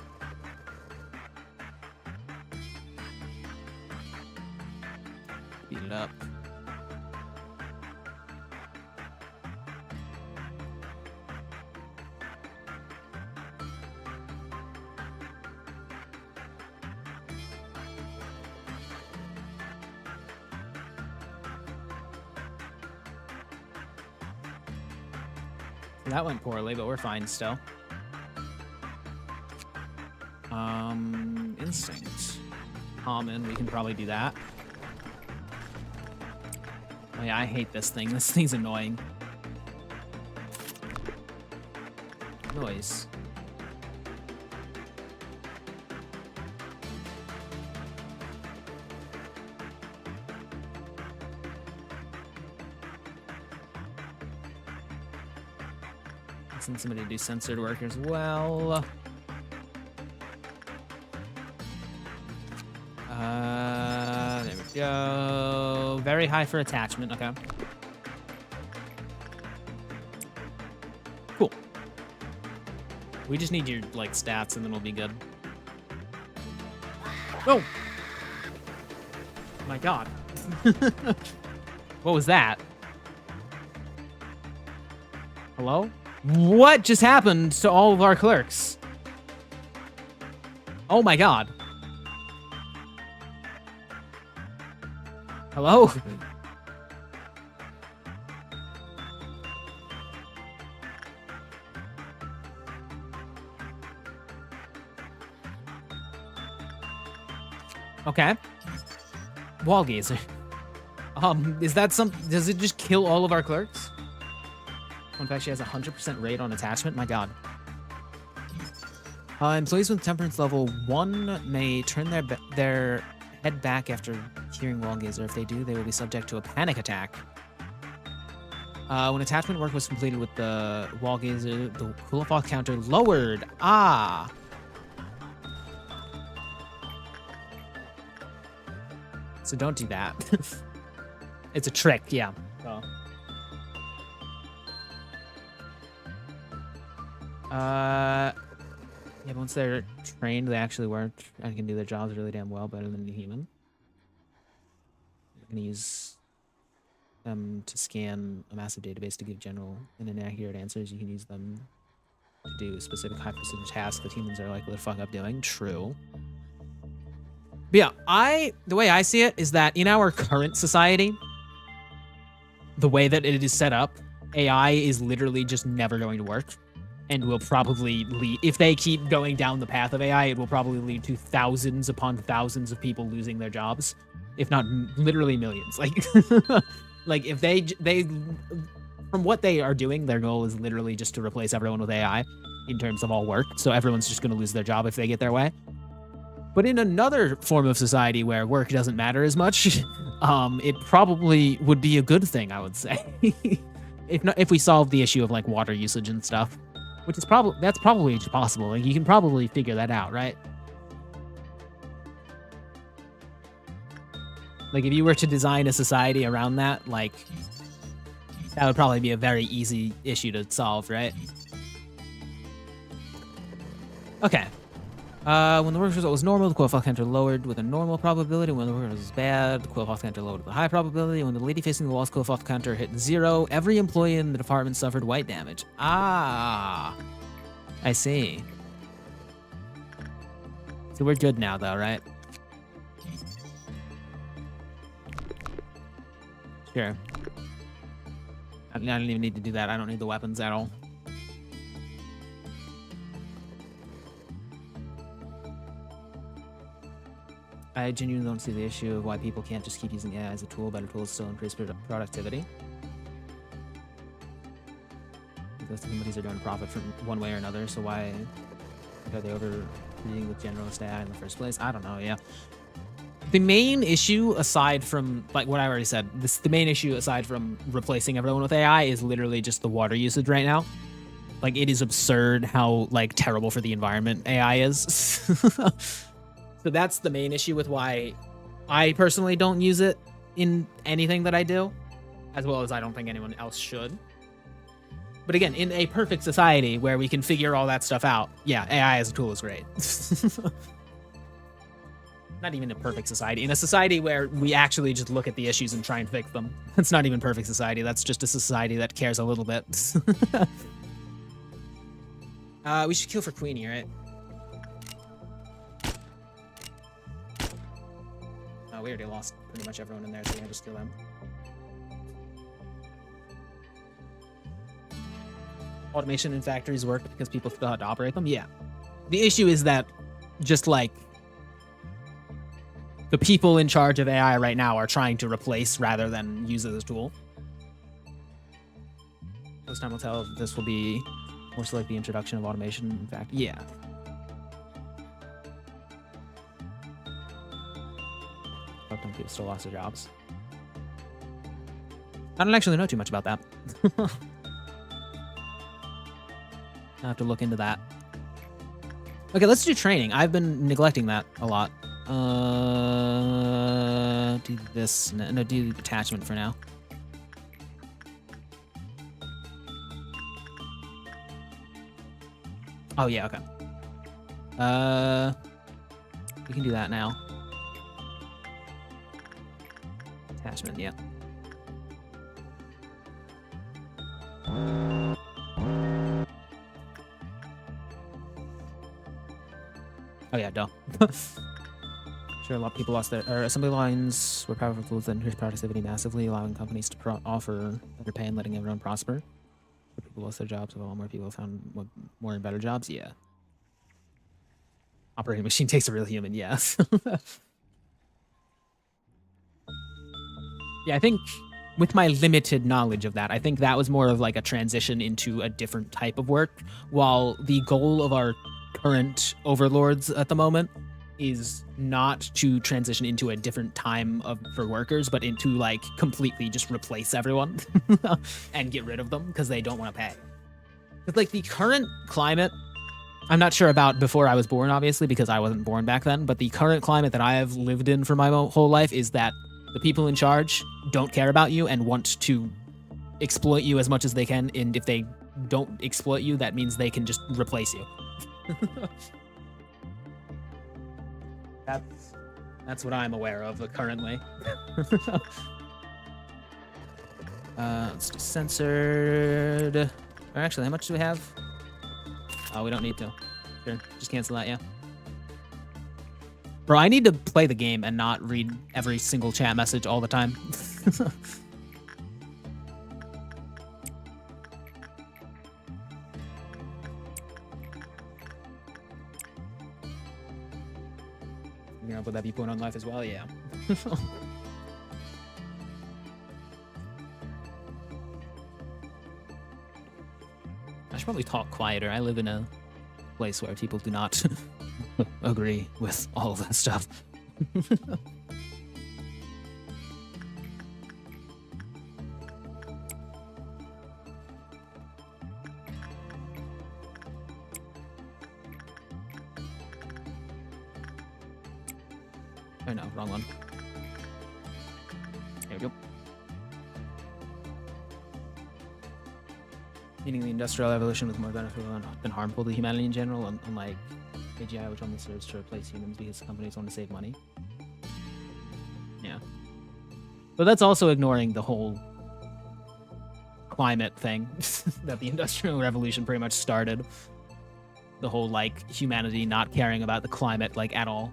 Beat it up. That went poorly, but we're fine still. Instinct. Common, we can probably do that. Oh yeah, I hate this thing. This thing's annoying. Noise. Send somebody to do censored work as well. There we go. Very high for attachment. Okay. Cool. We just need your like stats, and then we'll be good. Oh! My God. What was that? Hello? What just happened to all of our clerks? Oh my God. Hello? Okay. Wall gazer. Is that does it just kill all of our clerks? In fact, she has a 100% rate on attachment. My God. Employees with temperance level 1 may turn their head back after hearing wall gazer. If they do, they will be subject to a panic attack. When attachment work was completed with the wall gazer, the cool-off counter lowered. Ah. So don't do that. It's a trick, yeah. So. Yeah, but once they're trained, they actually work and can do their jobs really damn well, better than a human. I'm gonna use them to scan a massive database to give general and inaccurate answers. You can use them to do specific high-precision tasks that humans are likely to fuck up doing. True. But yeah, the way I see it is that in our current society, the way that it is set up, AI is literally just never going to work. and will probably lead, if they keep going down the path of AI, it will probably lead to thousands upon thousands of people losing their jobs, if not literally millions. Like, like if they, from what they are doing, their goal is literally just to replace everyone with AI in terms of all work. So everyone's just going to lose their job if they get their way. But in another form of society where work doesn't matter as much, it probably would be a good thing, I would say. If we solve the issue of like water usage and stuff, which is probably possible. Like you can probably figure that out, right? Like if you were to design a society around that, like that would probably be a very easy issue to solve, right? Okay. When the work result was normal, the qualified counter lowered with a normal probability. When the work result was bad, the qualified counter lowered with a high probability. When the lady facing the wall's qualified counter hit 0, every employee in the department suffered white damage. Ah, I see. So we're good now, though, right? Sure. I don't even need to do that. I don't need the weapons at all. I genuinely don't see the issue of why people can't just keep using AI as a tool. Better tools still increase productivity. Because the companies are going to profit from one way or another, so why are they overreading with generalist AI in the first place? I don't know, yeah. The main issue, aside from, like what I already said, the main issue aside from replacing everyone with AI is literally just the water usage right now. Like, it is absurd how, like, terrible for the environment AI is. So that's the main issue with why I personally don't use it in anything that I do, as well as I don't think anyone else should. But again, in a perfect society where we can figure all that stuff out, yeah, AI as a tool is great. Not even a perfect society. In a society where we actually just look at the issues and try and fix them. That's not even perfect society. That's just a society that cares a little bit. We should kill for Queenie, right? We already lost pretty much everyone in there, so we can just kill them. Automation in factories work because people still have to operate them? Yeah. The issue is that just like the people in charge of AI right now are trying to replace rather than use it as a tool. This time will tell if this will be more so like the introduction of automation. In fact, yeah. People still lost their jobs. I don't actually know too much about that. I'll have to look into that. Okay, let's do training. I've been neglecting that a lot. Do this. No, do attachment for now. Oh, yeah, okay. We can do that now. Attachment, yeah. Oh yeah, duh. Sure, a lot of people lost their assembly lines were powerful tools that increased productivity massively, allowing companies to offer better pay and letting everyone prosper. People lost their jobs, while more people found more and better jobs. Yeah. Operating machine takes a real human. Yes. Yeah, I think with my limited knowledge of that, I think that was more of like a transition into a different type of work, while the goal of our current overlords at the moment is not to transition into a different time for workers, but into like completely just replace everyone and get rid of them because they don't want to pay. But like the current climate, I'm not sure about before I was born, obviously, because I wasn't born back then, but the current climate that I have lived in for my whole life is that the people in charge don't care about you and want to exploit you as much as they can. And if they don't exploit you, that means they can just replace you. That's what I'm aware of currently. Let's do censored. Or actually, how much do we have? Oh, we don't need to. Sure, just cancel that, yeah. Bro, I need to play the game and not read every single chat message all the time. Would that be point on life as well? Yeah. I should probably talk quieter. I live in a place where people do not agree with all of that stuff. Oh no, wrong one. There we go. Meaning the Industrial Revolution was more beneficial than harmful to humanity in general, unlike AGI, which only serves to replace humans because companies want to save money. Yeah. But that's also ignoring the whole climate thing that the Industrial Revolution pretty much started. The whole, like, humanity not caring about the climate, like, at all.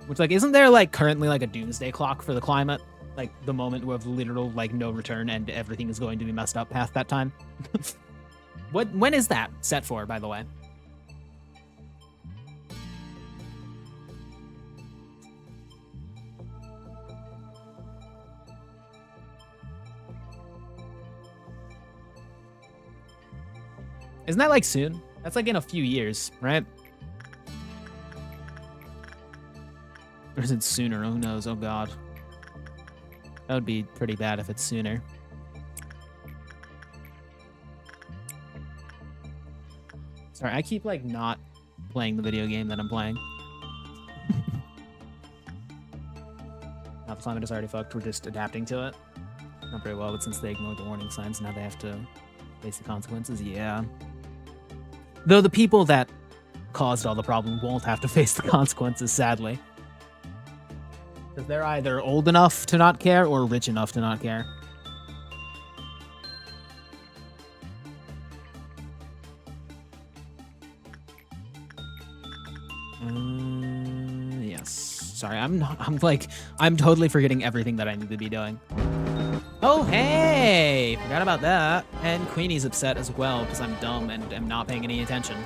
Which, like, isn't there, like, currently, like, a doomsday clock for the climate? Like, the moment of literal, like, no return and everything is going to be messed up past that time? When is that set for, by the way? Isn't that, like, soon? That's, like, in a few years, right? Or is it sooner? Who knows? Oh, God. That would be pretty bad if it's sooner. Sorry, I keep, like, not playing the video game that I'm playing. Now the climate is already fucked. We're just adapting to it. Not very well, but since they ignored the warning signs, now they have to face the consequences. Yeah. Though the people that caused all the problem won't have to face the consequences, sadly. Because they're either old enough to not care or rich enough to not care. Yes. Sorry, I'm totally forgetting everything that I need to be doing. Oh, hey! Forgot about that. And Queenie's upset as well because I'm dumb and am not paying any attention.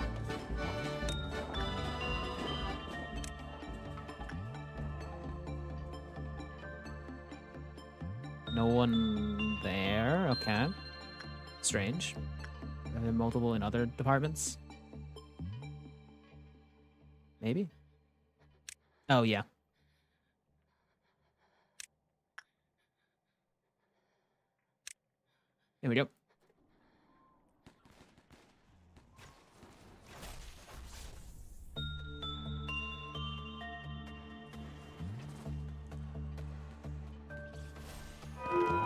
No one there. Okay. Strange. Are there multiple in other departments? Maybe? Oh, yeah. There we go.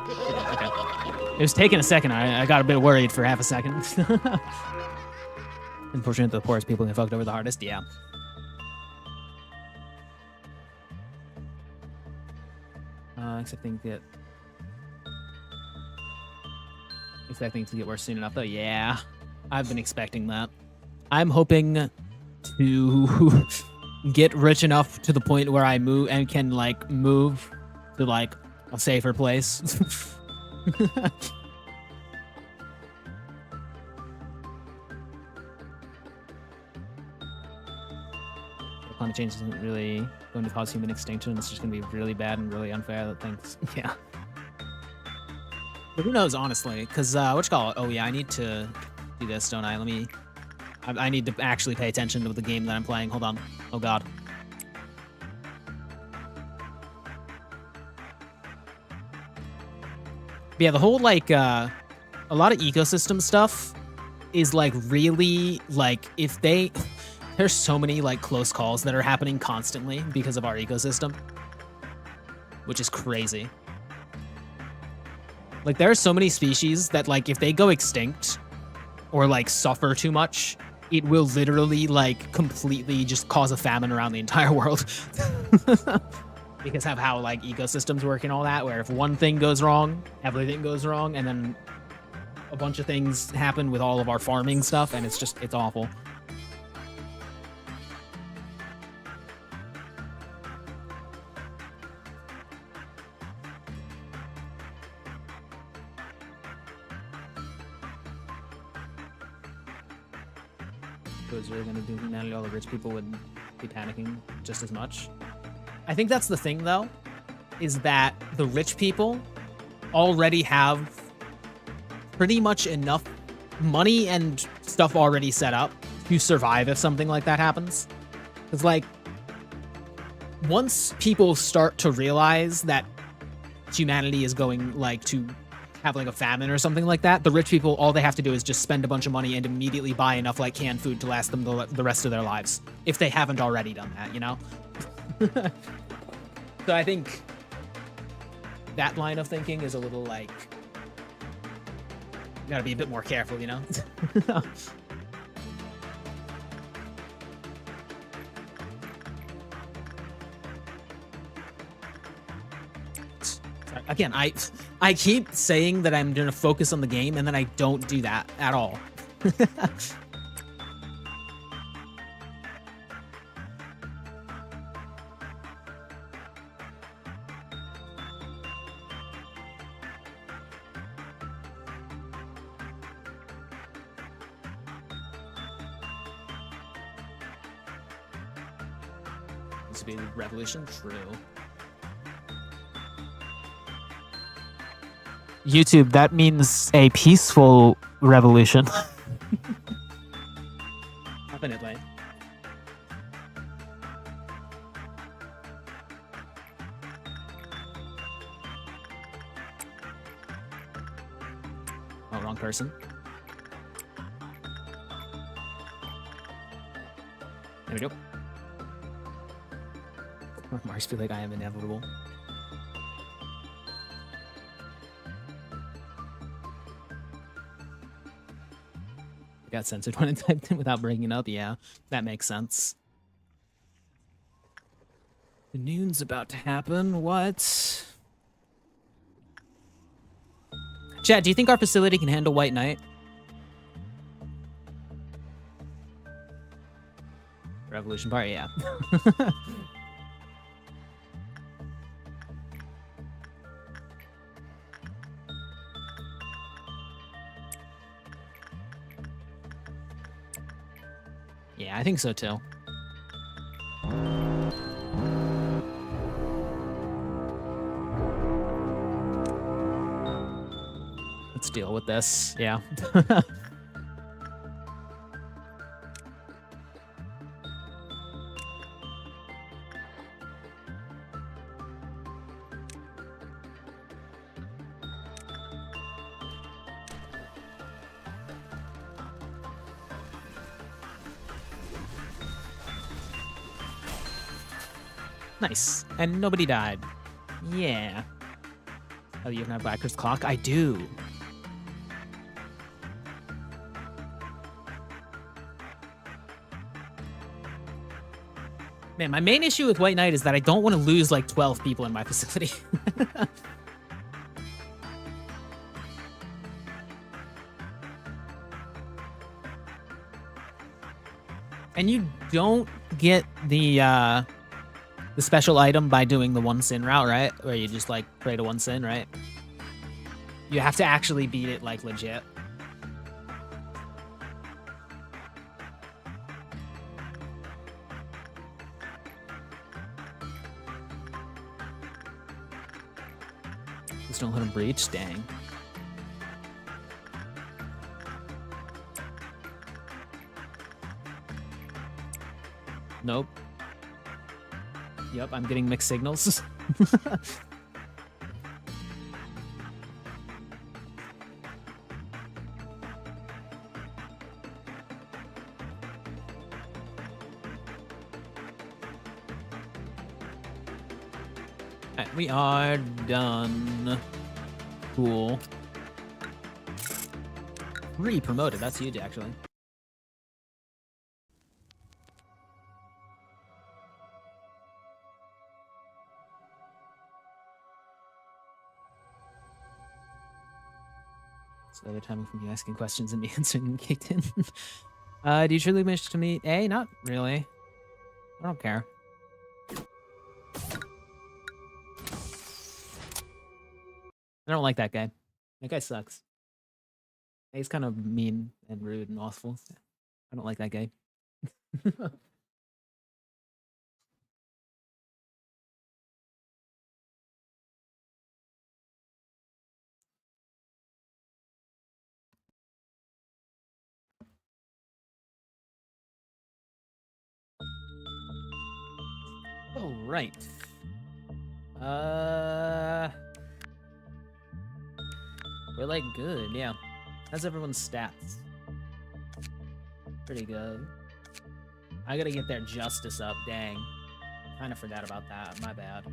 Okay. It was taking a second. I got a bit worried for half a second. Unfortunately, the poorest people get fucked over the hardest. Yeah. Expecting to get worse soon enough, though. Yeah, I've been expecting that. I'm hoping to get rich enough to the point where I move and can, like, move to, like, a safer place. Climate change isn't really going to cause human extinction. It's just going to be really bad and really unfair. That things, yeah. But who knows, honestly? Because whatchamacallit? Oh yeah, I need to do this, don't I? I need to actually pay attention to the game that I'm playing. Hold on. Oh God. But yeah, the whole, like, a lot of ecosystem stuff is, like, really, like, if they... There's so many, like, close calls that are happening constantly because of our ecosystem, which is crazy. Like, there are so many species that, like, if they go extinct or, like, suffer too much, it will literally, like, completely just cause a famine around the entire world. Because of how, like, ecosystems work and all that, where if one thing goes wrong, everything goes wrong, and then a bunch of things happen with all of our farming stuff, and it's awful. it was really going to do humanity, all the rich people would be panicking just as much. I think that's the thing, though, is that the rich people already have pretty much enough money and stuff already set up to survive if something like that happens. Because, like, once people start to realize that humanity is going, like, to have, like, a famine or something like that, the rich people, all they have to do is just spend a bunch of money and immediately buy enough, like, canned food to last them the rest of their lives, if they haven't already done that, you know? So I think that line of thinking is a little, like, you gotta be a bit more careful, you know? Again, I keep saying that I'm gonna focus on the game, and then I don't do that at all. This would be the revolution, true. YouTube, that means a peaceful revolution. Definitely. Oh, wrong person. There we go. Mars feel like I am inevitable. Got censored when I typed in without breaking it up. Yeah, that makes sense. The noon's about to happen. What? Chat, do you think our facility can handle White Knight? Revolution Party, yeah. Yeah, I think so too. Let's deal with this. Yeah. Nice. And nobody died. Yeah. Oh, you can have Blacker's Clock? I do. Man, my main issue with White Knight is that I don't want to lose like 12 people in my facility. And you don't get the special item by doing the one sin route, right? Where you just like pray to one sin, right? You have to actually beat it like legit. Just don't let him breach, dang. Nope. Yep, I'm getting mixed signals. Alright, we are done. Cool. Re-promoted, that's huge actually. So the timing from you asking questions and me answering them kicked in. Do you truly wish to meet A? Not really. I don't care. I don't like that guy. That guy sucks. He's kind of mean and rude and awful. I don't like that guy. All right. We're like good, yeah. How's everyone's stats? Pretty good. I gotta get their justice up, dang. Kind of forgot about that, my bad.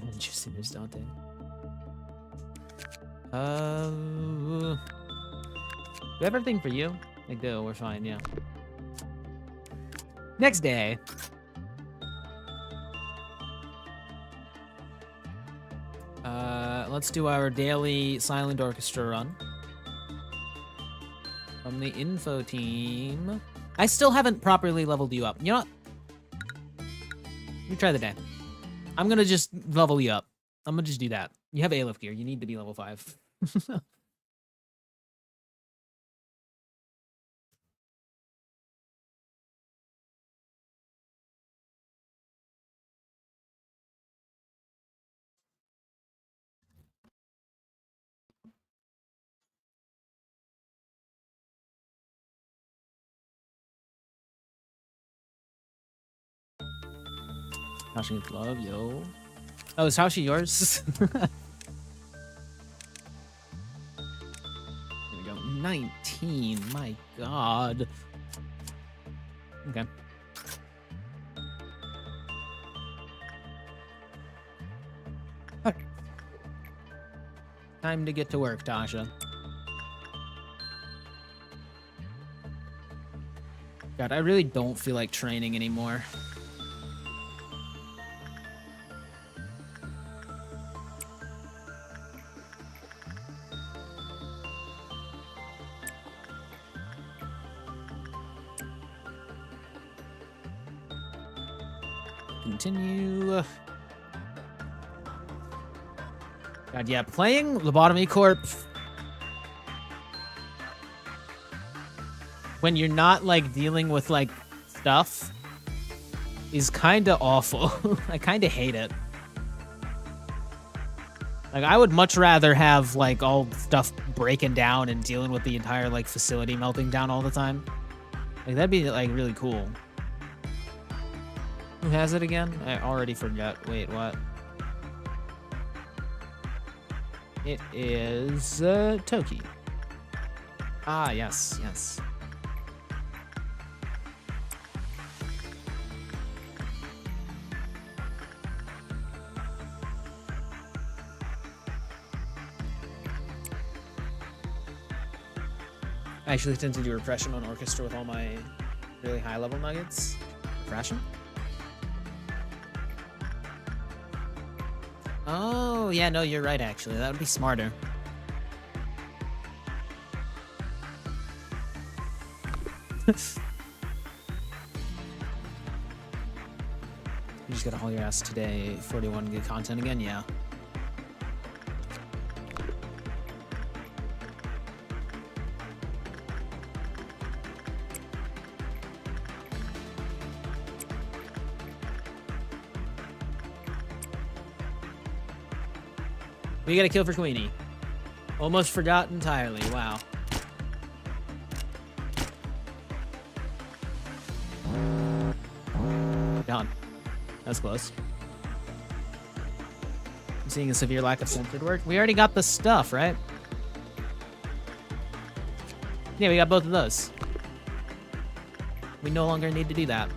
Interesting, there's Dante. Do we have everything for you? I do, we're fine, yeah. Next day. Let's do our daily silent orchestra run. From the info team. I still haven't properly leveled you up. You know what? Let me try the day. I'm gonna just level you up. I'm gonna just do that. You have A-lift gear. You need to be level 5. Tasha's glove, yo. Oh, is Tashi yours? There we go. 19. My god. Okay. Time to get to work, Tasha. God, I really don't feel like training anymore. Continue. God, yeah, playing Lobotomy Corp when you're not, like, dealing with, like, stuff is kind of awful. I kind of hate it. Like, I would much rather have, like, all stuff breaking down and dealing with the entire, like, facility melting down all the time. Like, that'd be, like, really cool. Who has it again? I already forgot. Wait, what? It is Toki. Ah, yes, yes. I actually tend to do repression on orchestra with all my really high level nuggets. Repression? Oh, yeah, no, you're right, actually. That would be smarter. You just gotta haul your ass today. 41 good content again? Yeah. We got a kill for Queenie. Almost forgot entirely. Wow. Done. That's close. I'm seeing a severe lack of centered work. We already got the stuff, right? Yeah, we got both of those. We no longer need to do that.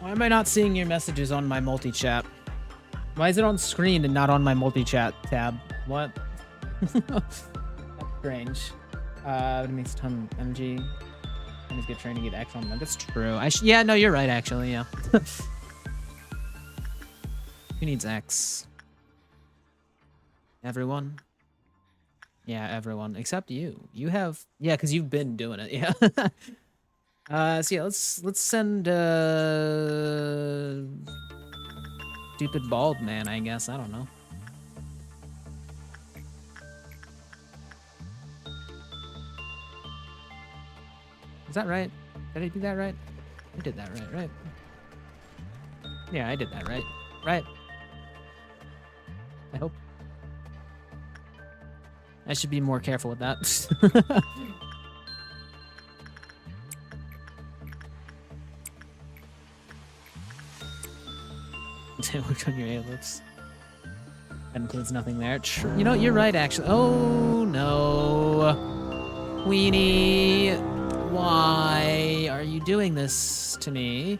Why am I not seeing your messages on my multi-chat? Why is it on screen and not on my multi-chat tab? What? That's strange. It makes a ton of energy. And it's good training to get X on them. That's true. Yeah, no, you're right, actually, yeah. Who needs X? Everyone? Yeah, everyone. Except you. You have... Yeah, because you've been doing it, yeah. So yeah, let's send, stupid bald man, I guess. I don't know. Is that right? Did I do that right? I did that right? Yeah, I did that right. Right. I hope. I should be more careful with that. Look on your A-lips. That includes nothing there. You know, you're right, actually. Oh, no. Weenie. Why are you doing this to me?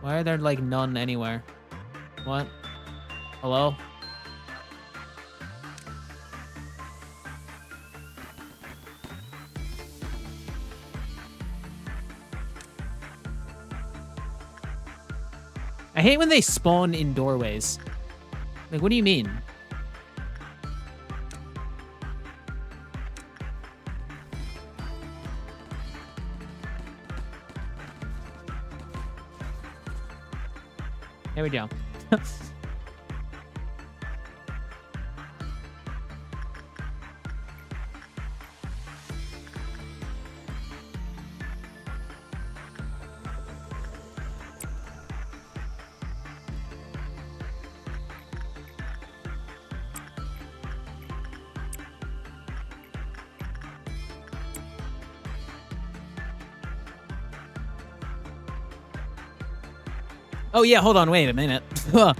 Why are there, like, none anywhere? What? Hello? I hate when they spawn in doorways. Like, what do you mean? There we go. Oh, yeah, hold on, wait a minute. Did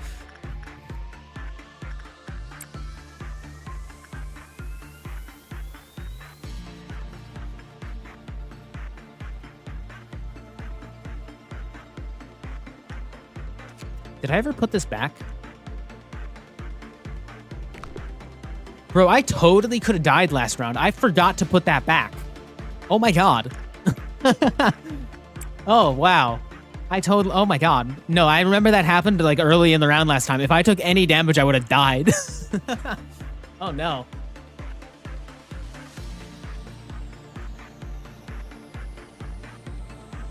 I ever put this back? Bro, I totally could have died last round. I forgot to put that back. Oh my god. Oh, wow. Oh my god. No, I remember that happened like early in the round last time. If I took any damage, I would have died. Oh no.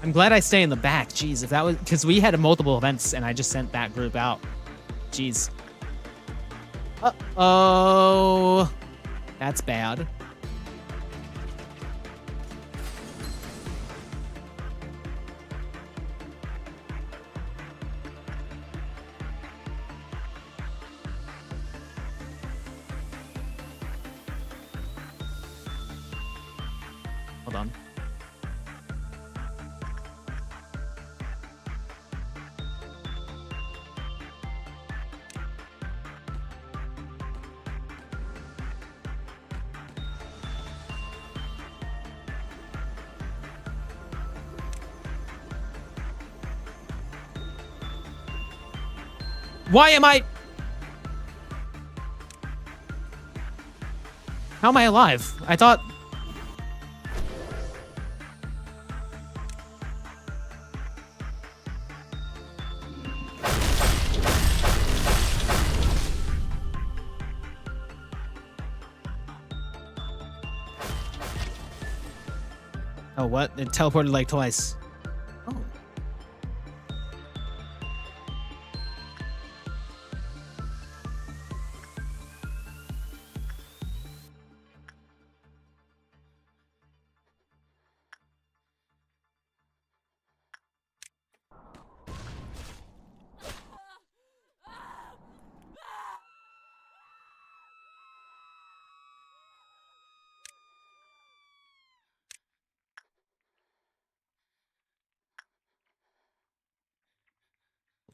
I'm glad I stay in the back. Jeez, if that was... Because we had multiple events and I just sent that group out. Jeez. Uh-oh. That's bad. Hold on. Why am I... How am I alive? I thought... Oh, what? It teleported like twice. Oh.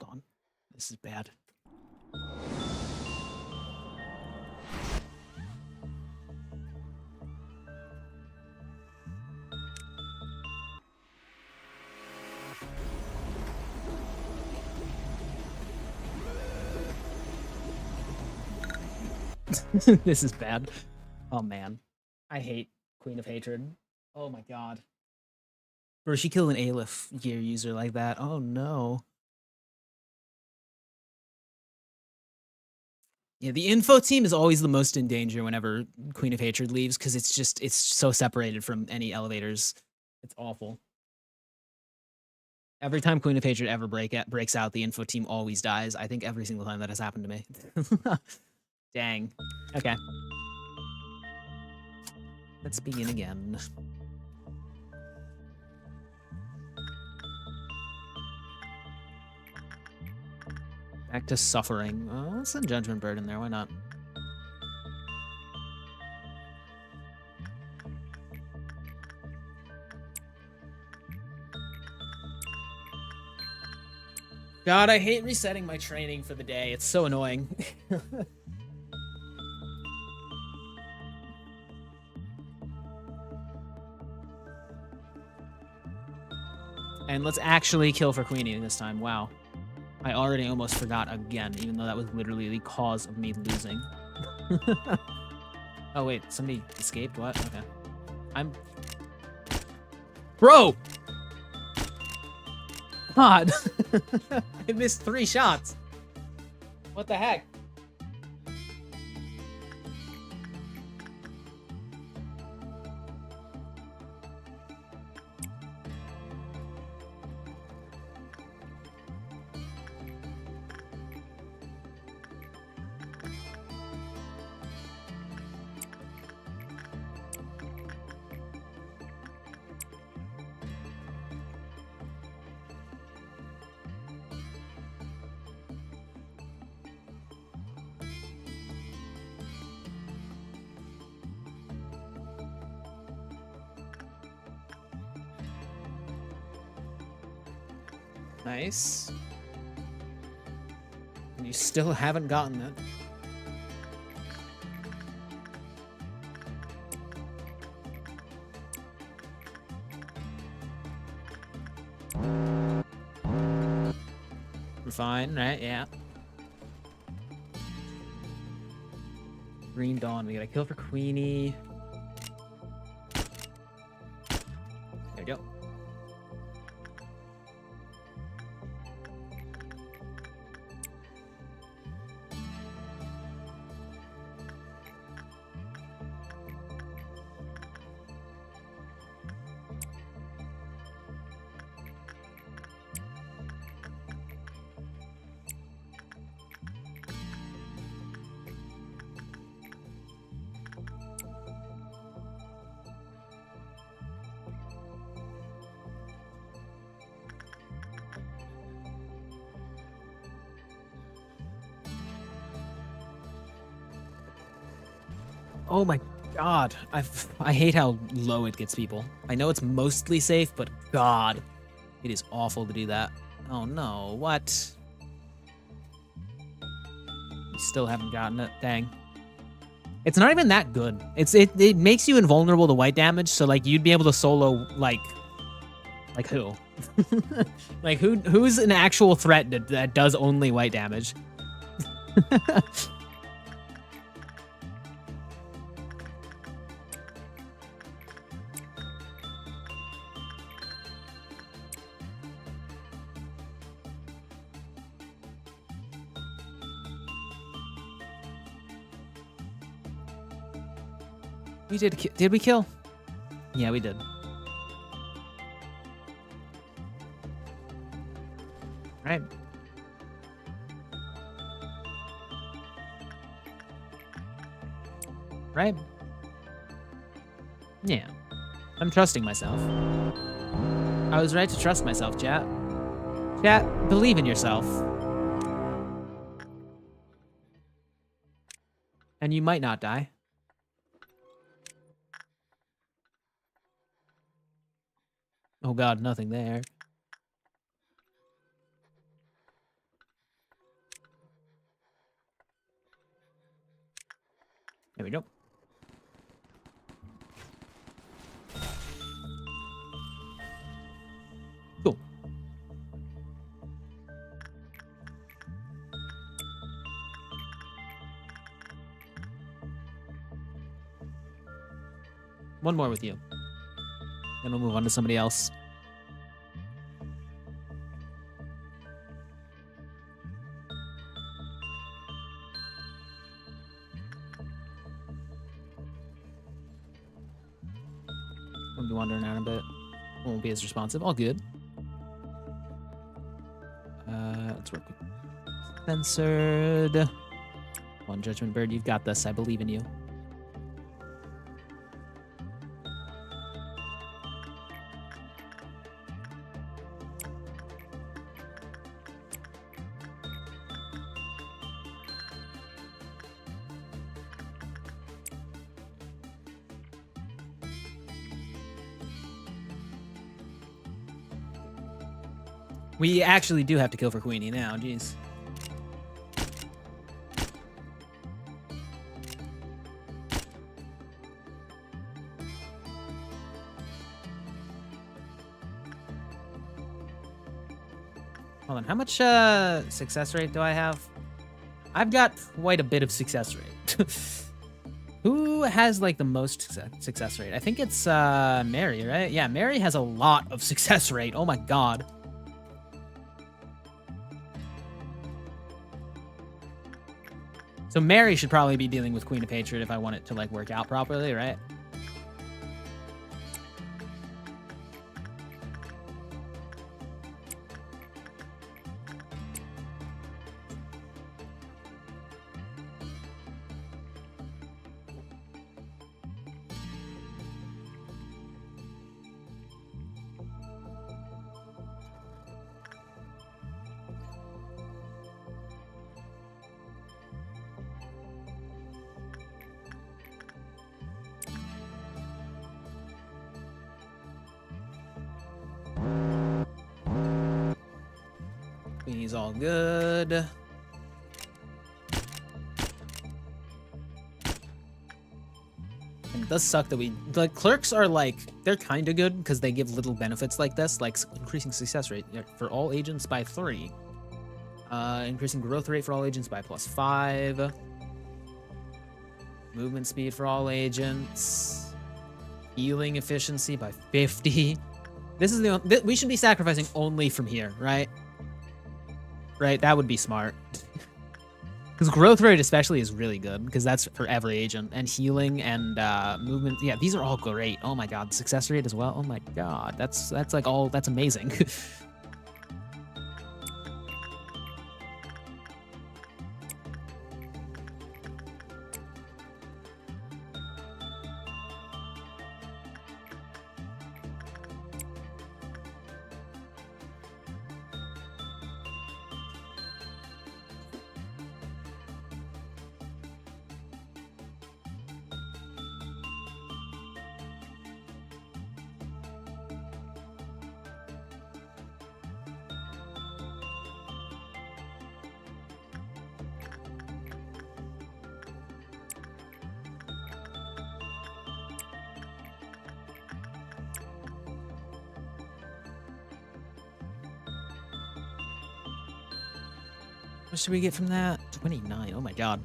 Hold on. This is bad. This is bad. Oh man, I hate Queen of Hatred. Oh my god. Bro, she killed an Aleph gear user like that. Oh no. Yeah, the info team is always the most in danger whenever Queen of Hatred leaves because it's so separated from any elevators. It's awful. Every time Queen of Hatred ever breaks out, the info team always dies. I think every single time that has happened to me. Dang. Okay. Let's begin again. Back to suffering. Let's send Judgment Bird in there. Why not? God, I hate resetting my training for the day. It's so annoying. And let's actually kill for Queenie this time. Wow. I already almost forgot again, even though that was literally the cause of me losing. Oh, wait. Somebody escaped? What? Okay. I'm... Bro! God! I missed 3 shots. What the heck? Nice. And you still haven't gotten it. We're fine, right? Yeah. Green Dawn. We got a kill for Queenie. There we go. Oh my god. I hate how low it gets people. I know it's mostly safe, but god. It is awful to do that. Oh no, what? You still haven't gotten it. Dang. It's not even that good. It makes you invulnerable to white damage, so like you'd be able to solo like who? Like who's an actual threat that does only white damage? We did we kill? Yeah, we did. Right. Right. Yeah. I'm trusting myself. I was right to trust myself, chat. Chat, believe in yourself. And you might not die. Oh god, nothing there. There we go. Cool. One more with you. Then we'll move on to somebody else. We'll be wandering around a bit. Won't be as responsive. All good. Let's work with censored. One Judgment Bird, you've got this. I believe in you. We actually do have to kill for Queenie now, jeez. Hold on, how much success rate do I have? I've got quite a bit of success rate. Who has like the most success rate? I think it's Mary, right? Yeah, Mary has a lot of success rate. Oh my god. So Mary should probably be dealing with Queen of Hatred if I want it to like work out properly, right? He's all good. And it does suck that the clerks are like, they're kind of good because they give little benefits like this, like increasing success rate for all agents by 3. Increasing growth rate for all agents by +5. Movement speed for all agents. Healing efficiency by 50. This is we should be sacrificing only from here, right? Right, that would be smart. Because growth rate especially is really good, because that's for every agent. And healing and movement, yeah, these are all great. Oh my god, success rate as well. Oh my god, that's like all, that's amazing. What should we get from that? 29. Oh my god.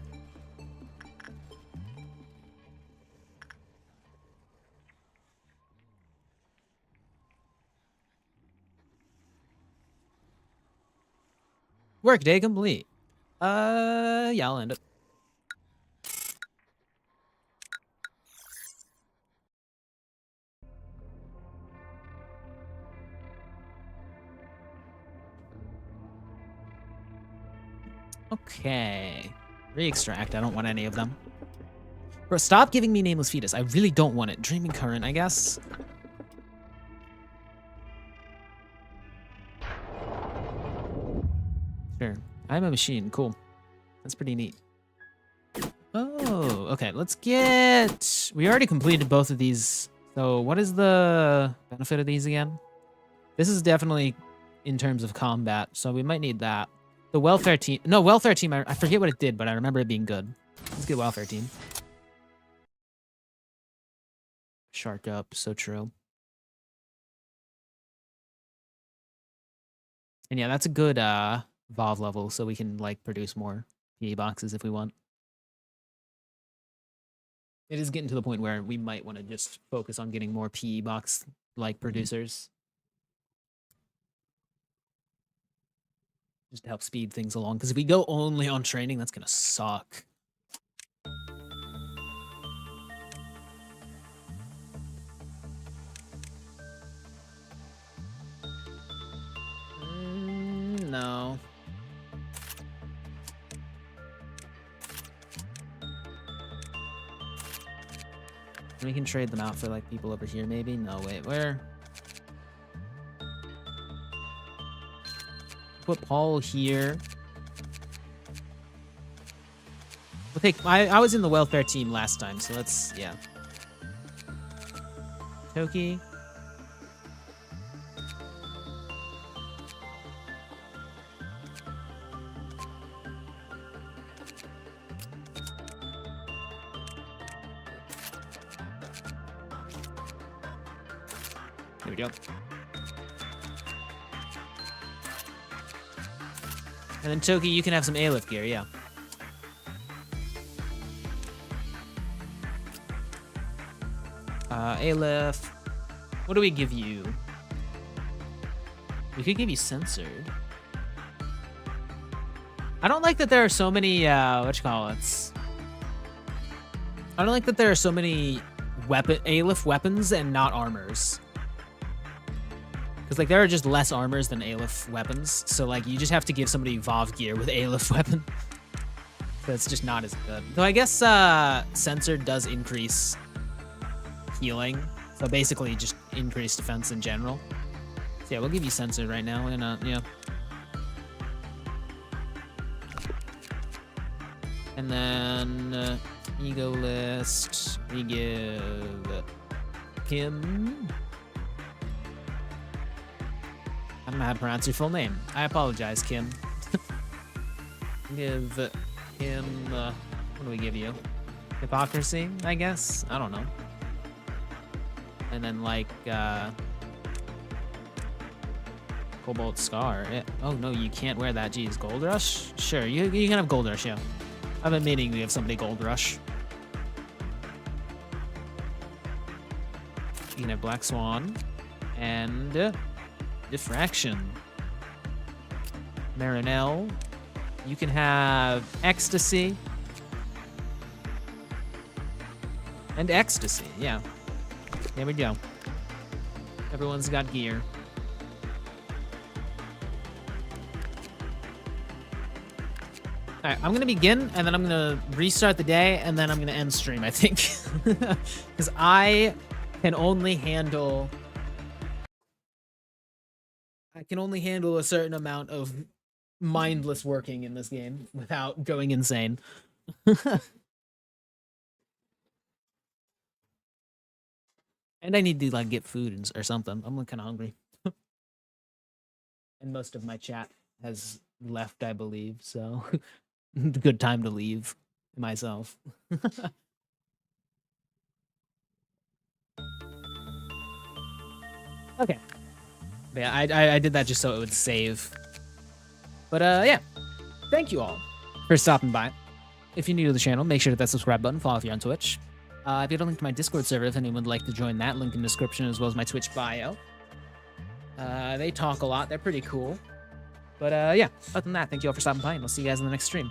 Workday complete. Yeah, I'll end it. Okay. Re-extract. I don't want any of them. Bro, stop giving me Nameless Fetus. I really don't want it. Dreaming Current, I guess. Sure. I'm a machine. Cool. That's pretty neat. Oh, okay. Let's get... We already completed both of these. So what is the benefit of these again? This is definitely in terms of combat, so we might need that. The welfare team... No, welfare team, I forget what it did, but I remember it being good. Let's get welfare team. Shark up, so true. And yeah, that's a good VOV level, so we can like produce more PA boxes if we want. It is getting to the point where we might want to just focus on getting more PE box like producers. Just to help speed things along. Because if we go only on training, that's gonna suck. No. We can trade them out for like people over here, maybe. No, wait, where? Put Paul here. We'll take. I was in the welfare team last time, so let's yeah. Toki. There we go. And then Toki, you can have some A-lift gear, yeah. A-lift. What do we give you? We could give you censored. I don't like that there are so many, whatchamacallits. I don't like that there are so many A-lift weapons and not armors. Because, like, there are just less armors than A-lift weapons. So, like, you just have to give somebody VOV gear with A-lift weapon. That's just not as good. Though I guess censored does increase healing. So basically just increase defense in general. So yeah, we'll give you censored right now. Why not? Yeah. And then ego list, we give him. I don't know how to pronounce your full name. I apologize, Kim. Give him, what do we give you? Hypocrisy, I guess? I don't know. And then, like, Cobalt Scar. Oh, no, you can't wear that. Geez, Gold Rush? Sure, you can have Gold Rush, yeah. I've been meaning to give somebody Gold Rush. You can have Black Swan. And Diffraction. Marinelle. You can have Ecstasy. And Ecstasy, yeah. There we go. Everyone's got gear. Alright, I'm gonna begin, and then I'm gonna restart the day, and then I'm gonna end stream, I think. Because I can only handle a certain amount of mindless working in this game without going insane. And I need to like get food or something. I'm kind of hungry. And most of my chat has left, I believe, so good time to leave myself. Okay. Yeah, I did that just so it would save. But yeah, thank you all for stopping by. If you're new to the channel, make sure to hit that subscribe button, follow if you're on Twitch. I've got a link to my Discord server if anyone would like to join that. Link in the description, as well as my Twitch bio. They talk a lot. They're pretty cool. But yeah, other than that, thank you all for stopping by, and I'll see you guys in the next stream.